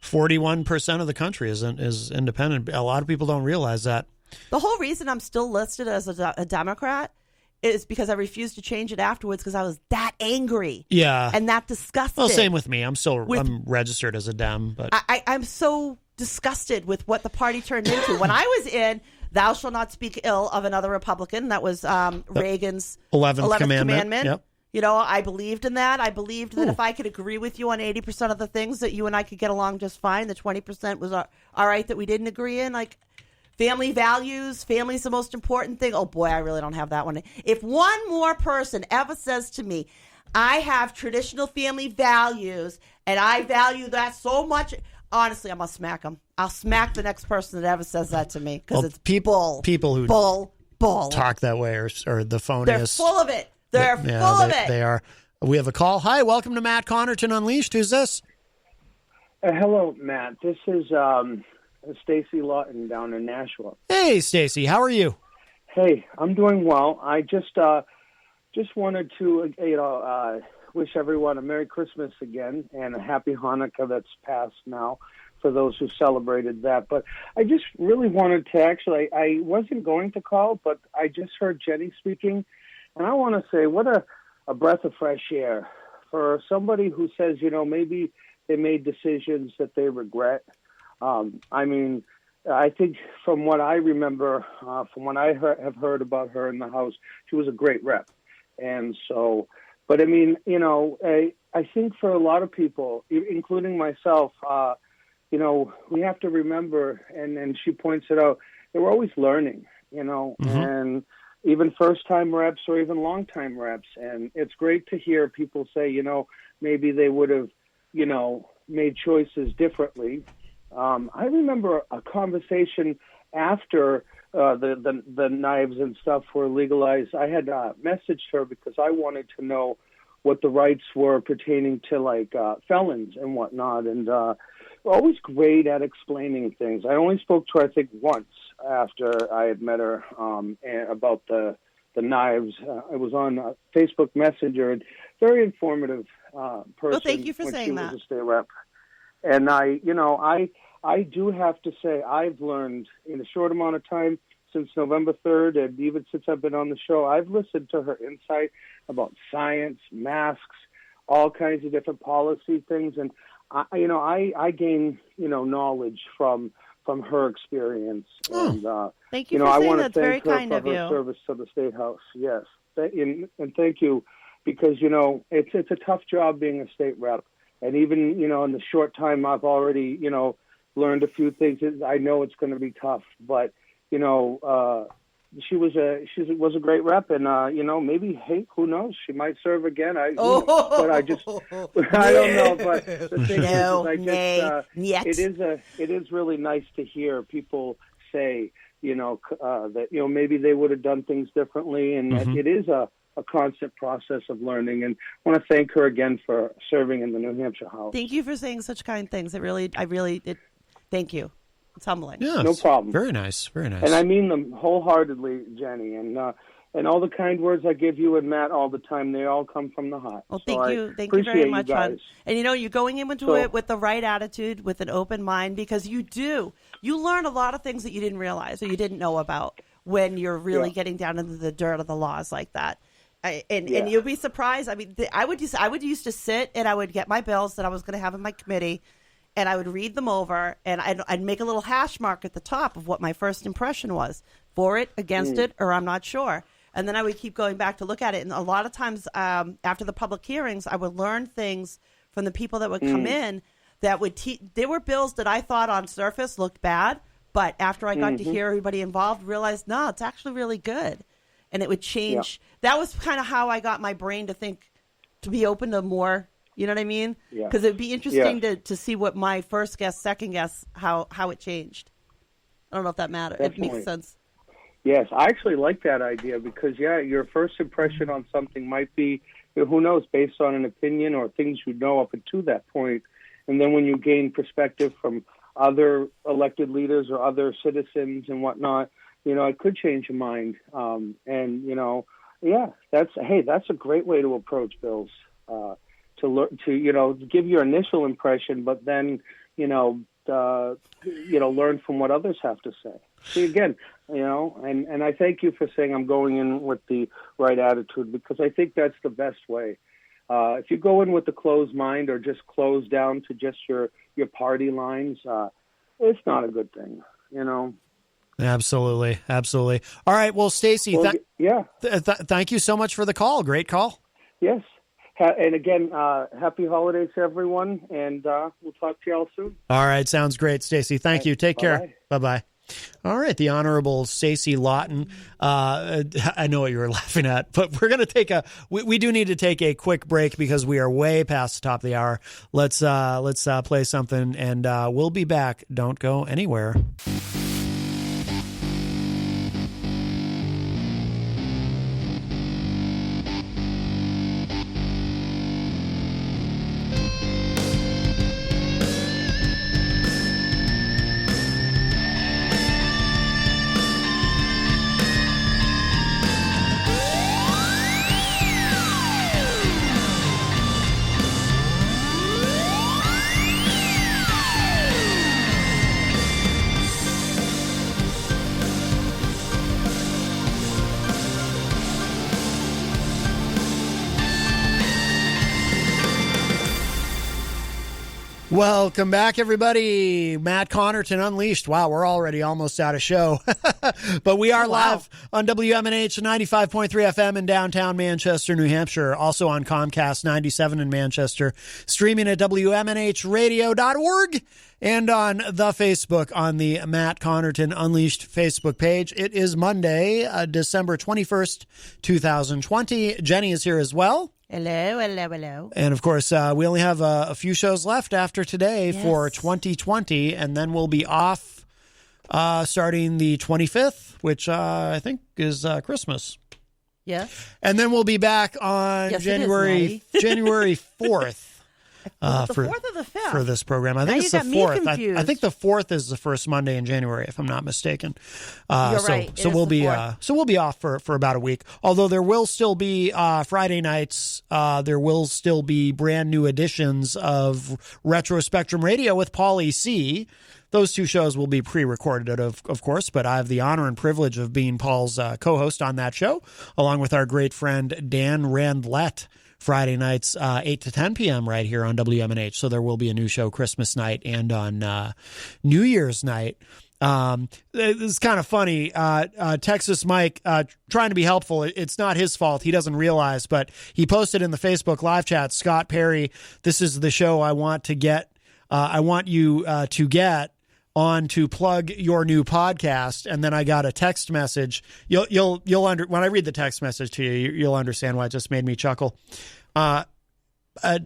41% of the country is independent. A lot of people don't realize that. The whole reason I'm still listed as a Democrat is because I refused to change it afterwards because I was that angry. Yeah. And that disgusted. Well, same with me. I'm registered as a Dem, but I'm so disgusted with what the party turned into. When I was in, thou shalt not speak ill of another Republican. That was Reagan's 11th commandment. Yep. I believed in that. I believed that if I could agree with you on 80% of the things, that you and I could get along just fine. The 20% was all right that we didn't agree in. Like family values, family's the most important thing. Oh, boy, I really don't have that one. If one more person ever says to me, I have traditional family values and I value that so much, honestly, I'm going to smack them. I'll smack the next person that ever says that to me because it's people who bull talk that way or the phoniest. They're full of it. They're full of it. They are. We have a call. Hi, welcome to Matt Connarton Unleashed. Who's this? Hello, Matt. This is Stacy Lawton down in Nashville. Hey, Stacy. How are you? Hey, I'm doing well. I just wanted to wish everyone a Merry Christmas again and a Happy Hanukkah that's passed now for those who celebrated that. But I just really wanted to actually, I wasn't going to call, but I just heard Jenny speaking, and I want to say what a breath of fresh air for somebody who says, maybe they made decisions that they regret. I mean, I think from what I remember, from what I have heard about her in the House, she was a great rep. And so, but I mean, I think for a lot of people, including myself, we have to remember, and she points it out, that we're always learning, and even first-time reps or even long-time reps. And it's great to hear people say, maybe they would have, made choices differently. I remember a conversation after the knives and stuff were legalized. I had messaged her because I wanted to know what the rights were pertaining to like felons and whatnot, and always great at explaining things. I only spoke to her, I think, once after I had met her about the knives. I was on Facebook Messenger, and very informative person. Well, thank you for when saying she that. was a state rep. And I do have to say I've learned in a short amount of time since November 3rd, and even since I've been on the show, I've listened to her insight about science, masks, all kinds of different policy things, and I gain knowledge from her experience. And Thank you for I saying want that. to It's thank very her kind for of her you. service to the State House. Yes, and thank you, because it's a tough job being a state rep, and even in the short time I've already learned a few things. I know it's going to be tough, but she was a great rep, and maybe, hey, who knows, she might serve again. But I just I don't know. But the thing it is really nice to hear people say that maybe they would have done things differently, and that it is a constant process of learning. And I want to thank her again for serving in the New Hampshire House. Thank you for saying such kind things. Thank you. It's humbling. Yeah, no problem. Very nice, very nice. And I mean them wholeheartedly, Jenny. And all the kind words I give you and Matt all the time, they all come from the heart. Well, So thank you very much, hon. And you're going into it with the right attitude, with an open mind, because you learn a lot of things that you didn't realize or you didn't know about when you're really getting down into the dirt of the laws like that. And you'll be surprised. I mean, I would used to sit and I would get my bills that I was going to have in my committee, and I would read them over, and I'd make a little hash mark at the top of what my first impression was, for it, against it, or I'm not sure. And then I would keep going back to look at it. And a lot of times after the public hearings, I would learn things from the people that would come in that would there were bills that I thought on surface looked bad, but after I got to hear everybody involved, realized, no, it's actually really good. And it would change. Yeah. That was kind of how I got my brain to think, to be open to more. You know what I mean? Because it'd be interesting to see what my first guess, second guess, how it changed. I don't know if that matters. Definitely. It makes sense. Yes, I actually like that idea because, your first impression on something might be, who knows, based on an opinion or things you know up until that point. And then when you gain perspective from other elected leaders or other citizens and whatnot, it could change your mind. That's a great way to approach bills. To give your initial impression, but then learn from what others have to say. See, again, and I thank you for saying I'm going in with the right attitude, because I think that's the best way. If you go in with a closed mind or just close down to just your party lines, it's not a good thing. Absolutely. All right. Well, Stacey, thank you so much for the call. Great call. Yes. And again, happy holidays to everyone, and we'll talk to you all soon. All right. Sounds great, Stacey. Thank you. Take care. Bye-bye. All right. The Honorable Stacey Lawton. I know what you were laughing at, but we're going to we do need to take a quick break because we are way past the top of the hour. Let's play something, and we'll be back. Don't go anywhere. Welcome back, everybody. Matt Connarton Unleashed. Wow, we're already almost out of show. But we are live on WMNH 95.3 FM in downtown Manchester, New Hampshire. Also on Comcast 97 in Manchester. Streaming at WMNHradio.org and on the Facebook on the Matt Connarton Unleashed Facebook page. It is Monday, December 21st, 2020. Jenny is here as well. Hello, hello, hello. And, of course, we only have a few shows left after today for 2020, and then we'll be off starting the 25th, which I think is Christmas. Yes. And then we'll be back on January 4th. The 4th or the 5th? For this program. I think it's the 4th. I think the 4th is the first Monday in January, if I'm not mistaken. You're right. So we'll be off for about a week. Although there will still be Friday nights. There will still be brand new editions of Retro Spectrum Radio with Pauly C. Those two shows will be pre-recorded, of course, but I have the honor and privilege of being Paul's co-host on that show, along with our great friend Dan Randlett. Friday nights, 8 to 10 p.m. right here on WMNH. So there will be a new show Christmas night and on New Year's night. It's kind of funny. Texas Mike, trying to be helpful. It's not his fault. He doesn't realize, but he posted in the Facebook live chat, Scott Perry, this is the show I want to get. I want you to get on to plug your new podcast. And then I got a text message. You'll when I read the text message to you, you'll understand why it just made me chuckle.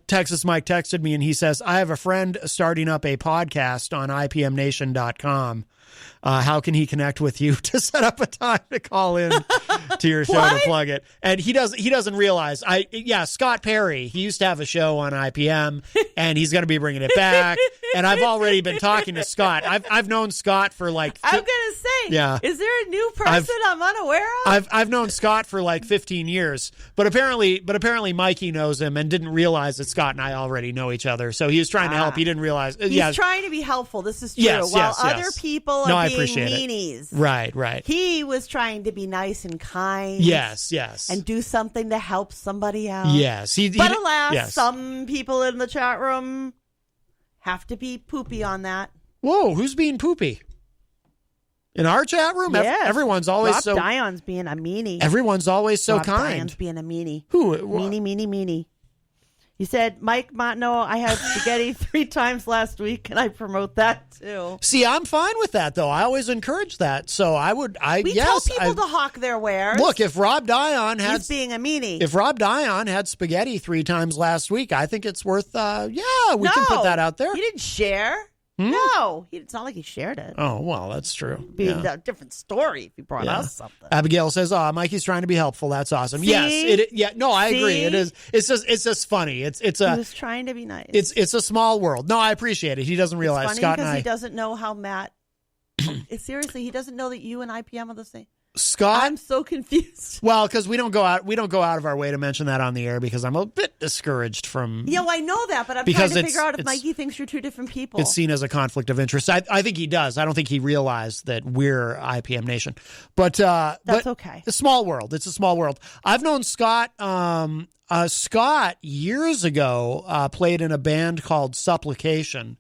Texas Mike texted me and he says, I have a friend starting up a podcast on IPMNation.com. How can he connect with you to set up a time to call in to your show to plug it? And he doesn't realize. Scott Perry, he used to have a show on IPM and he's going to be bringing it back. And I've already been talking to Scott. I've known Scott for like I'm going to say, is there a new person I'm unaware of? I've known Scott for like 15 years, but apparently Mikey knows him and didn't realize that Scott and I already know each other. So he was trying to help. He didn't realize. He's trying to be helpful. This is true. Yes, other people are being meanies. Right. He was trying to be nice and kind. Yes. And do something to help somebody out. Yes. But alas, some people in the chat room have to be poopy on that. Whoa, who's being poopy? In our chat room? Yes. Everyone's always Rob Dion's being a meanie. Everyone's always so Rob kind. Dion's being a meanie. Who? Meanie. He said, Mike Montano, I had spaghetti 3 times last week. Can I promote that too? See, I'm fine with that, though. I always encourage that. So We tell people to hawk their wares. Look, if Rob Dion he's being a meanie. If Rob Dion had spaghetti 3 times last week, I think it's worth, we can put that out there. He didn't share. No, it's not like he shared it. Oh, well, that's true. It'd be a different story if he brought us something. Abigail says, Mikey's trying to be helpful. That's awesome. See? Yes. I agree. It is. It's just funny. He was trying to be nice. It's a small world. No, I appreciate it. He doesn't realize. It's funny Scott because and I. He doesn't know how Matt. Seriously, he doesn't know that you and IPM are the same. Scott, I'm so confused. Well, because we don't go out of our way to mention that on the air because I'm a bit discouraged from. Yeah, I know that, but I'm trying to figure out if Mikey thinks you're 2 different people. It's seen as a conflict of interest. I think he does. I don't think he realized that we're IPM Nation, but that's okay. It's a small world. It's a small world. I've known Scott. Scott years ago played in a band called Supplication.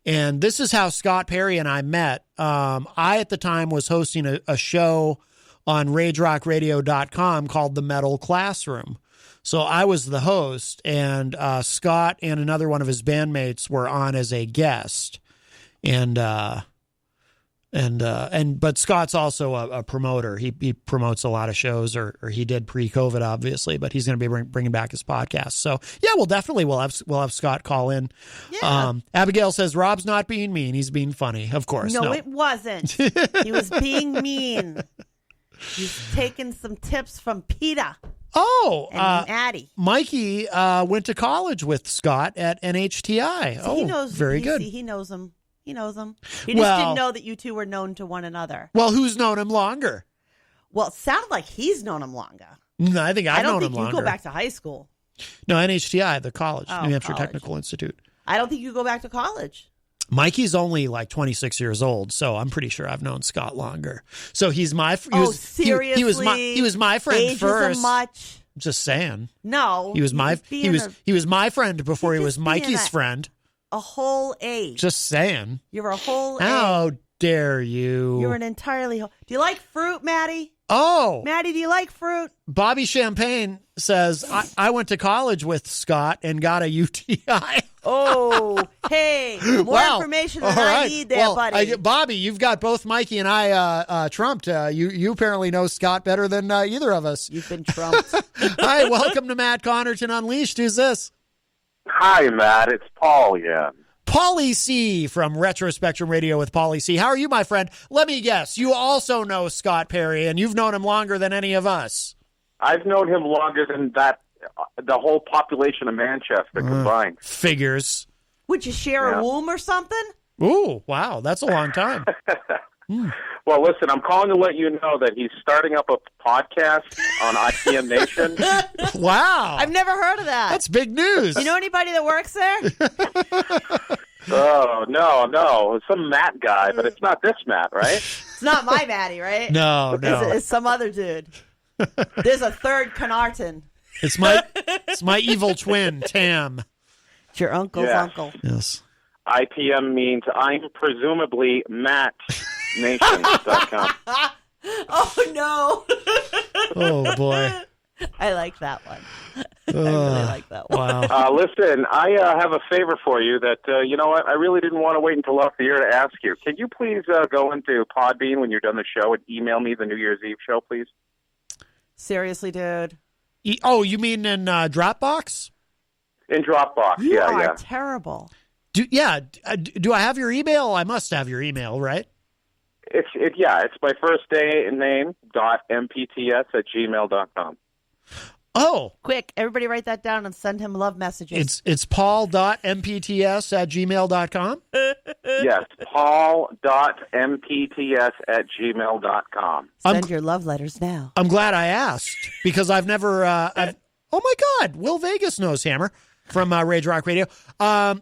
And this is how Scott Perry and I met. I, at the time, was hosting a show on RageRockRadio.com called The Metal Classroom. So I was the host, and Scott and another one of his bandmates were on as a guest. But Scott's also a promoter. He promotes a lot of shows, or he did pre-COVID, obviously. But he's going to be bringing back his podcast. So yeah, we'll have Scott call in. Yeah. Abigail says Rob's not being mean; he's being funny. Of course, no, it wasn't. He was being mean. He's taking some tips from PETA. Oh, and Addie. Mikey went to college with Scott at NHTI. So he knows, very good. He knows him. He just didn't know that you two were known to one another. Well, who's known him longer? Well, it sounded like he's known him longer. No, I think I've known him longer. I don't think you go back to high school. No, NHTI, the college, New Hampshire Technical Institute. I don't think you go back to college. Mikey's only like 26 years old, so I'm pretty sure I've known Scott longer. So he's my. Seriously? He was my friend Age first. Isn't much. Just saying. No, he was my friend before he was Mikey's friend. a whole A. Just saying. You're a whole A. How dare you? You're an entirely whole. Do you like fruit, Maddie? Oh. Maddie, do you like fruit? Bobby Champagne says, I went to college with Scott and got a UTI. Oh, hey, more information than I need there, buddy. Bobby, you've got both Mikey and I trumped. You apparently know Scott better than either of us. You've been trumped. Hi, welcome to Matt Connarton Unleashed. Who's this? Hi, Matt. It's Paul again. Pauly C from Retro Spectrum Radio with Pauly C. How are you, my friend? Let me guess. You also know Scott Perry, and you've known him longer than any of us. I've known him longer than the whole population of Manchester combined. Figures. Would you share a womb or something? Ooh, wow. That's a long time. Well, listen, I'm calling to let you know that he's starting up a podcast on IPM Nation. Wow. I've never heard of that. That's big news. You know anybody that works there? Oh, no. It's some Matt guy, but it's not this Matt, right? It's not my Maddie, right? No. It's some other dude. There's a third Connarton. It's my evil twin, Tam. It's your uncle's uncle. Yes. IPM means I'm presumably MattNation.com. Oh, no. Oh, boy. I like that one. I really like that one. Wow. Listen, I have a favor for you that, you know what, I really didn't want to wait until off the air to ask you. Can you please go into Podbean when you're done the show and email me the New Year's Eve show, please? Seriously, dude. You mean in Dropbox? In Dropbox, You yeah. are terrible. Do I have your email? I must have your email, right? It's my first name, .mpts@gmail.com. Oh. Quick, everybody write that down and send him love messages. It's paul.mpts@gmail.com? Yes, paul.mpts@gmail.com. Send your love letters now. I'm glad I asked because I've never, oh my God, Will Vegas knows Hammer from Rage Rock Radio.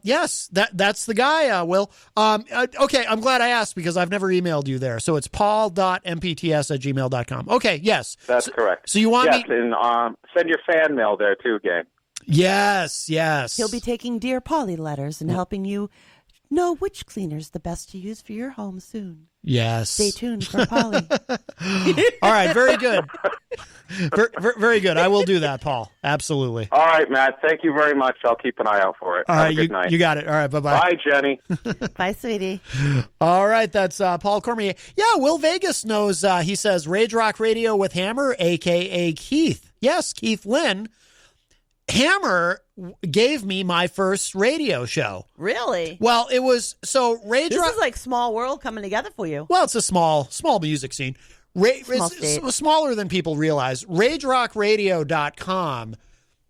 Yes, that's the guy, Will. Okay, I'm glad I asked because I've never emailed you there. So it's paul.mpts@gmail.com. Okay, yes. That's correct. So you want me... and send your fan mail there too, gang. Yes. He'll be taking Dear Pauly letters and helping you know which cleaner's the best to use for your home soon. Yes. Stay tuned for Pauly. All right, very good. Very good. I will do that, Paul. Absolutely. All right, Matt. Thank you very much. I'll keep an eye out for it. All Have right, a good night. You got it. All right, bye-bye. Bye, Jenny. Bye, sweetie. All right, that's Paul Cormier. Yeah, Will Vegas knows, he says, Rage Rock Radio with Hammer, a.k.a. Keith. Yes, Keith Lynn. Hammer gave me my first radio show. Really? Well, it was, so Rage This Rock... is like small world coming together for you. Well, it's a small music scene. It's smaller than people realize. RageRockRadio.com.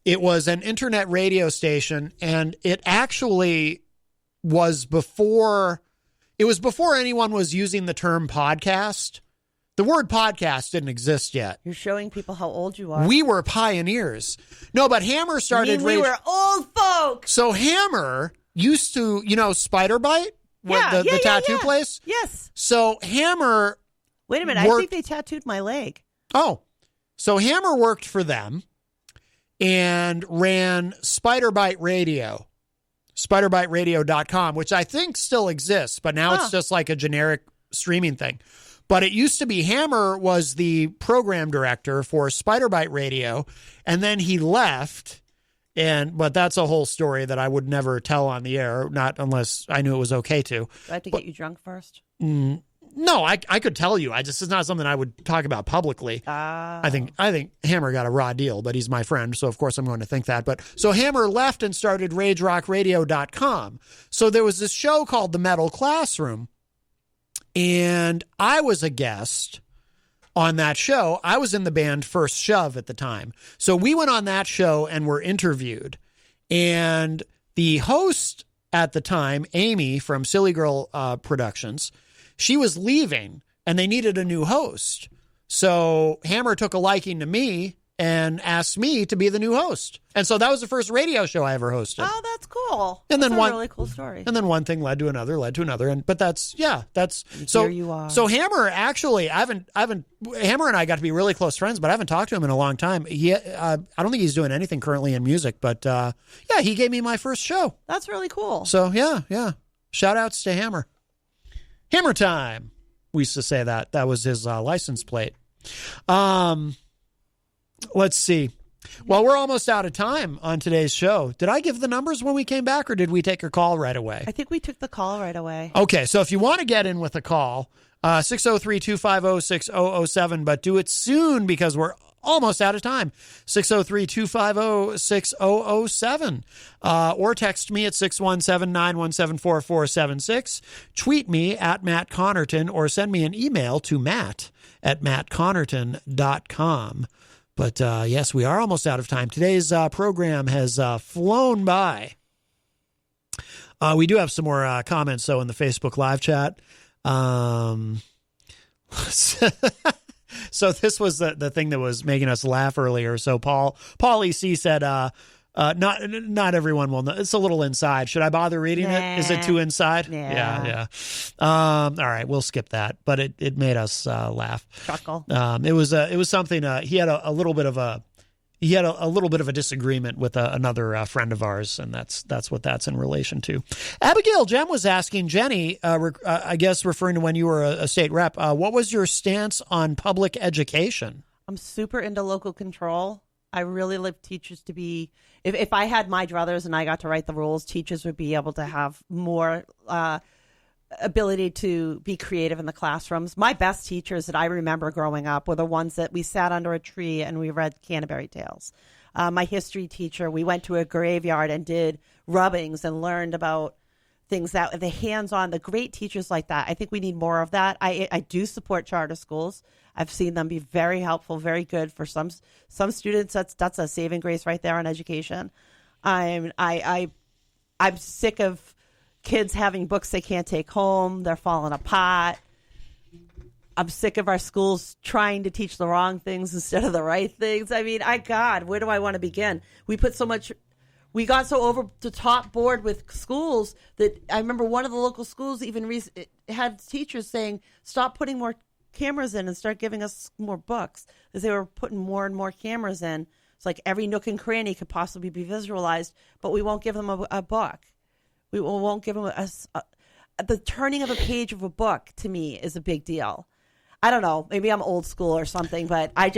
It was an internet radio station, and it actually was before anyone was using the term podcast. The word podcast didn't exist yet. You're showing people how old you are. We were pioneers. No, but Hammer started... we were old folks. So Hammer used to, Spider Bite? The tattoo place? Yes. So Hammer... Wait a minute. I think they tattooed my leg. Oh. So Hammer worked for them and ran Spider Bite Radio, SpiderBiteRadio.com, which I think still exists, but now it's just like a generic streaming thing. But it used to be Hammer was the program director for Spider Bite Radio, and then he left. But that's a whole story that I would never tell on the air, not unless I knew it was okay to. Do I have to get you drunk first? No, I could tell you. It's not something I would talk about publicly. I think Hammer got a raw deal, but he's my friend, so of course I'm going to think that. But so Hammer left and started RageRockRadio.com. So there was this show called The Metal Classroom, and I was a guest on that show. I was in the band First Shove at the time. So we went on that show and were interviewed. And the host at the time, Amy from Silly Girl Productions, she was leaving and they needed a new host. So Hammer took a liking to me and asked me to be the new host. And so that was the first radio show I ever hosted. Oh, that's cool. And That's then a one really cool story. And then one thing led to another, but that's so here you are. So Hammer, actually, Hammer and I got to be really close friends, but I haven't talked to him in a long time. I don't think he's doing anything currently in music, but he gave me my first show. That's really cool. So yeah. Shout outs to Hammer. Hammer time. We used to say that. That was his license plate. Let's see. Well, we're almost out of time on today's show. Did I give the numbers when we came back, or did we take a call right away? I think we took the call right away. Okay, so if you want to get in with a call, 603-250-6007, but do it soon because we're almost out of time. 603-250-6007. Or text me at 617-917-4476. Tweet me at Matt Connarton or send me an email to matt@mattconnerton.com. But yes, we are almost out of time. Today's program has flown by. We do have some more comments, though, in the Facebook live chat. So this was the thing that was making us laugh earlier. So Pauly C said, not everyone will know. It's a little inside. Should I bother reading it? Is it too inside? Yeah. All right, we'll skip that. But it made us laugh. Chuckle. It was something. He had a little bit of a disagreement with another friend of ours, and that's what that's in relation to. Abigail Jem was asking Jenny, I guess referring to when you were a state rep, what was your stance on public education? I'm super into local control. I really like teachers to be, if I had my druthers and I got to write the rules, teachers would be able to have more ability to be creative in the classrooms. My best teachers that I remember growing up were the ones that we sat under a tree and we read Canterbury Tales. My history teacher, we went to a graveyard and did rubbings and learned about things that the hands-on, the great teachers like that. I think we need more of that. I do support charter schools. I've seen them be very helpful, very good for some students. That's a saving grace right there on education. I'm sick of kids having books they can't take home. They're falling apart. I'm sick of our schools trying to teach the wrong things instead of the right things. I mean, God, where do I want to begin? We got so over the top board with schools that I remember one of the local schools even had teachers saying, stop putting more cameras in and start giving us more books, because they were putting more and more cameras in. It's like every nook and cranny could possibly be visualized, but we won't give them a book. We won't give them the turning of a page of a book. To me, is a big deal. I don't know. Maybe I'm old school or something, but I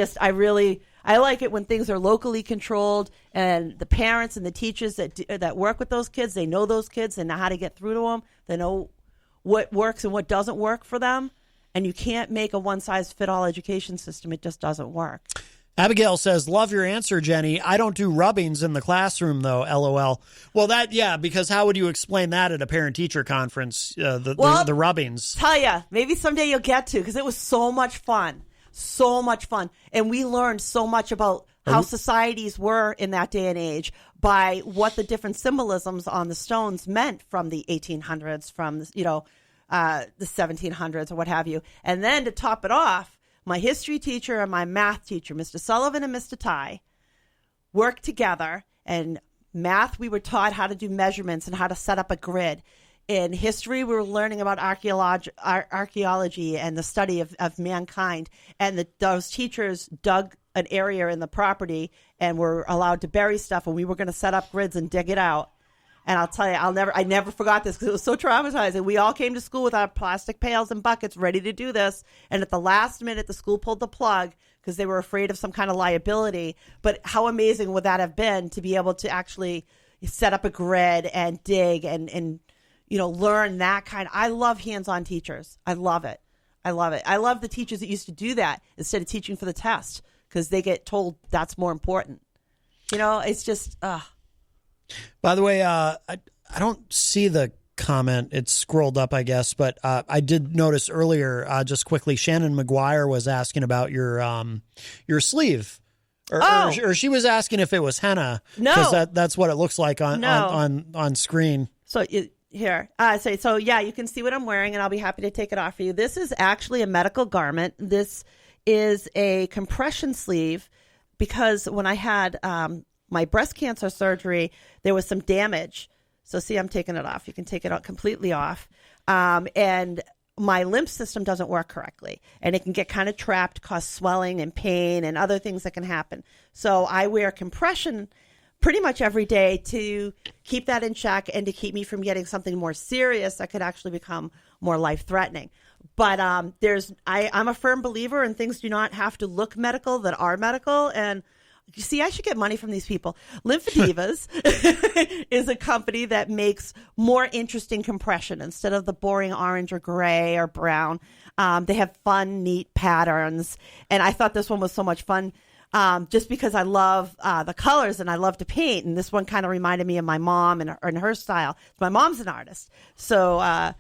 like it when things are locally controlled, and the parents and the teachers that work with those kids, they know those kids and know how to get through to them. They know what works and what doesn't work for them. And you can't make a one-size-fit-all education system. It just doesn't work. Abigail says, love your answer, Jenny. I don't do rubbings in the classroom, though, LOL. Well, because how would you explain that at a parent-teacher conference, the rubbings? Tell ya, maybe someday you'll get to, because it was so much fun. So much fun. And we learned so much about how societies were in that day and age by what the different symbolisms on the stones meant from the 1800s, from, the 1700s or what have you. And then to top it off, my history teacher and my math teacher, Mr. Sullivan and Mr. Ty, worked together. And math, we were taught how to do measurements and how to set up a grid. In history, we were learning about archaeology and the study of mankind. And those teachers dug an area in the property and were allowed to bury stuff. And we were going to set up grids and dig it out. And I'll tell you, I never forgot this because it was so traumatizing. We all came to school with our plastic pails and buckets ready to do this. And at the last minute, the school pulled the plug because they were afraid of some kind of liability. But how amazing would that have been to be able to actually set up a grid and dig and learn that kind of. I love hands-on teachers. I love it. I love the teachers that used to do that instead of teaching for the test, because they get told that's more important. It's just, By the way, I don't see the comment. It's scrolled up, I guess, but I did notice earlier, just quickly, Shannon McGuire was asking about your sleeve. Or she was asking if it was henna. No. Because that's what it looks like on screen. So here, so yeah, you can see what I'm wearing, and I'll be happy to take it off for you. This is actually a medical garment. This is a compression sleeve because when I had my breast cancer surgery, there was some damage. So see, I'm taking it off. You can take it out completely off. And my lymph system doesn't work correctly, and it can get kind of trapped, cause swelling and pain and other things that can happen. So I wear compression pretty much every day to keep that in check and to keep me from getting something more serious that could actually become more life-threatening. But I'm a firm believer in things do not have to look medical that are medical. And you see, I should get money from these people. Lymphedivas is a company that makes more interesting compression instead of the boring orange or gray or brown. They have fun, neat patterns. And I thought this one was so much fun just because I love the colors and I love to paint. And this one kind of reminded me of my mom and her style. My mom's an artist. So I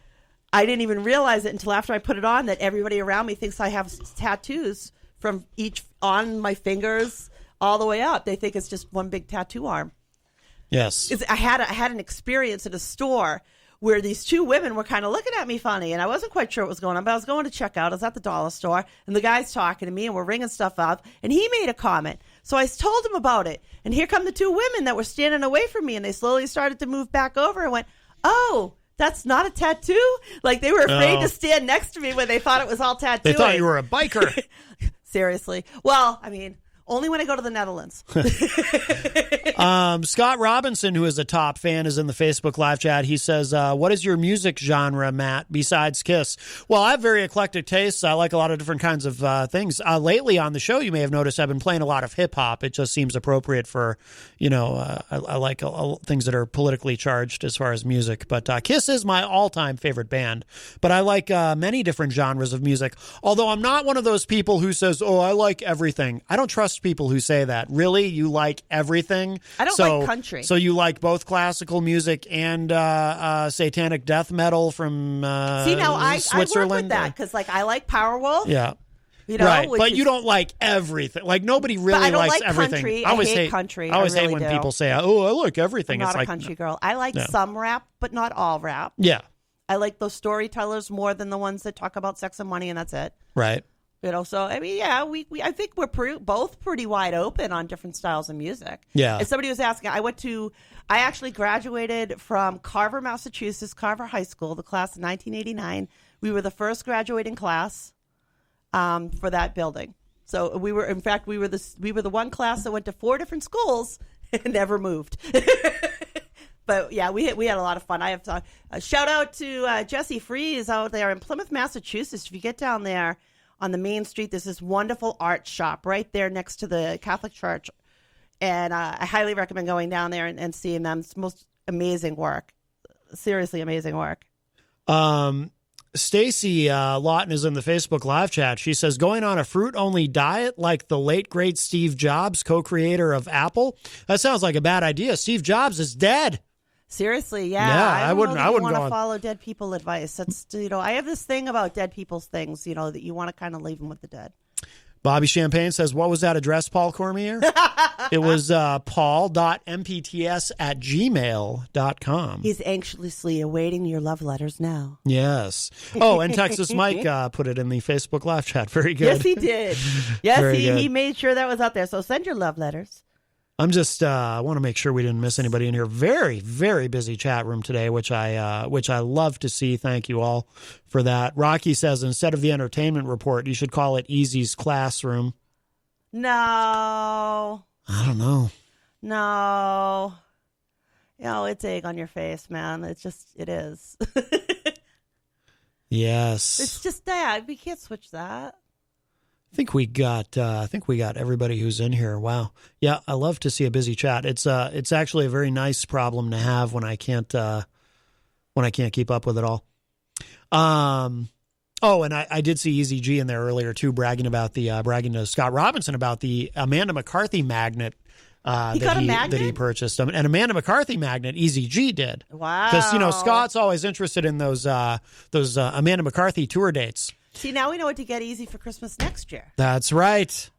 didn't even realize it until after I put it on that everybody around me thinks I have tattoos from each on my fingers all the way up. They think it's just one big tattoo arm. Yes. I had an experience at a store where these two women were kind of looking at me funny, and I wasn't quite sure what was going on, but I was going to check out. I was at the dollar store, and the guy's talking to me, and we're ringing stuff up, and he made a comment. So I told him about it, and here come the two women that were standing away from me, and they slowly started to move back over and went, "Oh, that's not a tattoo?" Like they were afraid to stand next to me when they thought it was all tattooing. They thought you were a biker. Seriously. Well, I mean, only when I go to the Netherlands. Scott Robinson, who is a top fan, is in the Facebook live chat. He says, what is your music genre, Matt, besides Kiss? Well, I have very eclectic tastes. I like a lot of different kinds of things. Lately on the show, you may have noticed I've been playing a lot of hip-hop. It just seems appropriate for, I like things that are politically charged as far as music. But Kiss is my all-time favorite band. But I like many different genres of music, although I'm not one of those people who says, oh, I like everything. I don't trust people who say that. Really? You like everything? I don't like country. So you like both classical music and satanic death metal from Switzerland? I work with that because, I like Powerwolf. Yeah. Right, but you don't like everything. Like, nobody really likes everything. Country. I hate country. I always hate when people say, oh, I like everything. I'm it's not a country girl. I like some rap, but not all rap. Yeah. I like those storytellers more than the ones that talk about sex and money, and that's it. Right. So I mean, yeah, I think we're both pretty wide open on different styles of music. Yeah. If somebody was asking, I actually graduated from Carver, Massachusetts, Carver High School, the class of 1989. We were the first graduating class for that building. So we were the one class that went to 4 different schools and never moved. But yeah, we had a lot of fun. I have a shout out to Jesse Fries out there in Plymouth, Massachusetts. If you get down there on the main street, there's this wonderful art shop right there next to the Catholic Church. And I highly recommend going down there and seeing them. It's most amazing work. Seriously amazing work. Stacy Lawton is in the Facebook live chat. She says, going on a fruit-only diet like the late, great Steve Jobs, co-creator of Apple? That sounds like a bad idea. Steve Jobs is dead. Seriously, yeah. I wouldn't want to follow dead people advice. That's I have this thing about dead people's things, that you want to kind of leave them with the dead. Bobby Champagne says, what was that address, Paul Cormier? It was paul.mpts@gmail.com. He's anxiously awaiting your love letters now. Yes. Oh, and Texas Mike put it in the Facebook live chat. Very good. Yes, he did. Yes, he made sure that was out there. So send your love letters. I'm just I want to make sure we didn't miss anybody in here. Very, very busy chat room today, which I love to see. Thank you all for that. Rocky says, instead of the entertainment report, you should call it Easy's classroom. No. I don't know. No. It's egg on your face, man. It is. Yes. It's just that. We can't switch that. I think we got everybody who's in here. Wow. Yeah, I love to see a busy chat. It's actually a very nice problem to have when I can't keep up with it all. Oh, and I did see Eazy-G in there earlier too, bragging to Scott Robinson about the Amanda McCarthy magnet that he purchased. An Amanda McCarthy magnet, Eazy-G did. Wow. Because Scott's always interested in those Amanda McCarthy tour dates. See, now we know what to get Easy for Christmas next year. That's right.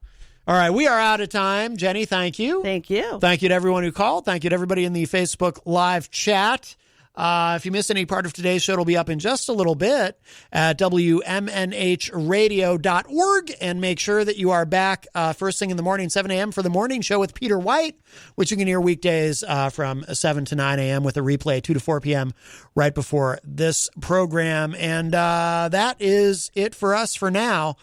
All right, we are out of time. Jenny, thank you. Thank you. Thank you to everyone who called. Thank you to everybody in the Facebook live chat. If you missed any part of today's show, it'll be up in just a little bit at WMNHradio.org. And make sure that you are back first thing in the morning, 7 a.m. for the morning show with Peter White, which you can hear weekdays from 7 to 9 a.m. with a replay 2 to 4 p.m. right before this program. And that is it for us for now.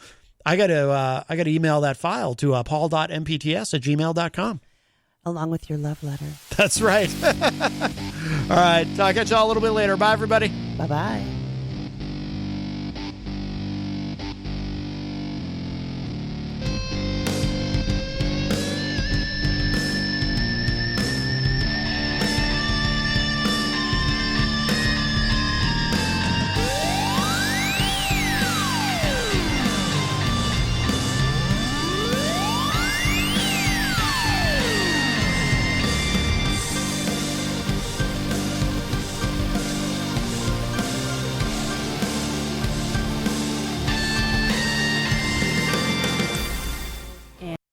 I got to email that file to paul.mpts@gmail.com. Along with your love letter. That's right. All right. Talk at y'all a little bit later. Bye, everybody. Bye-bye.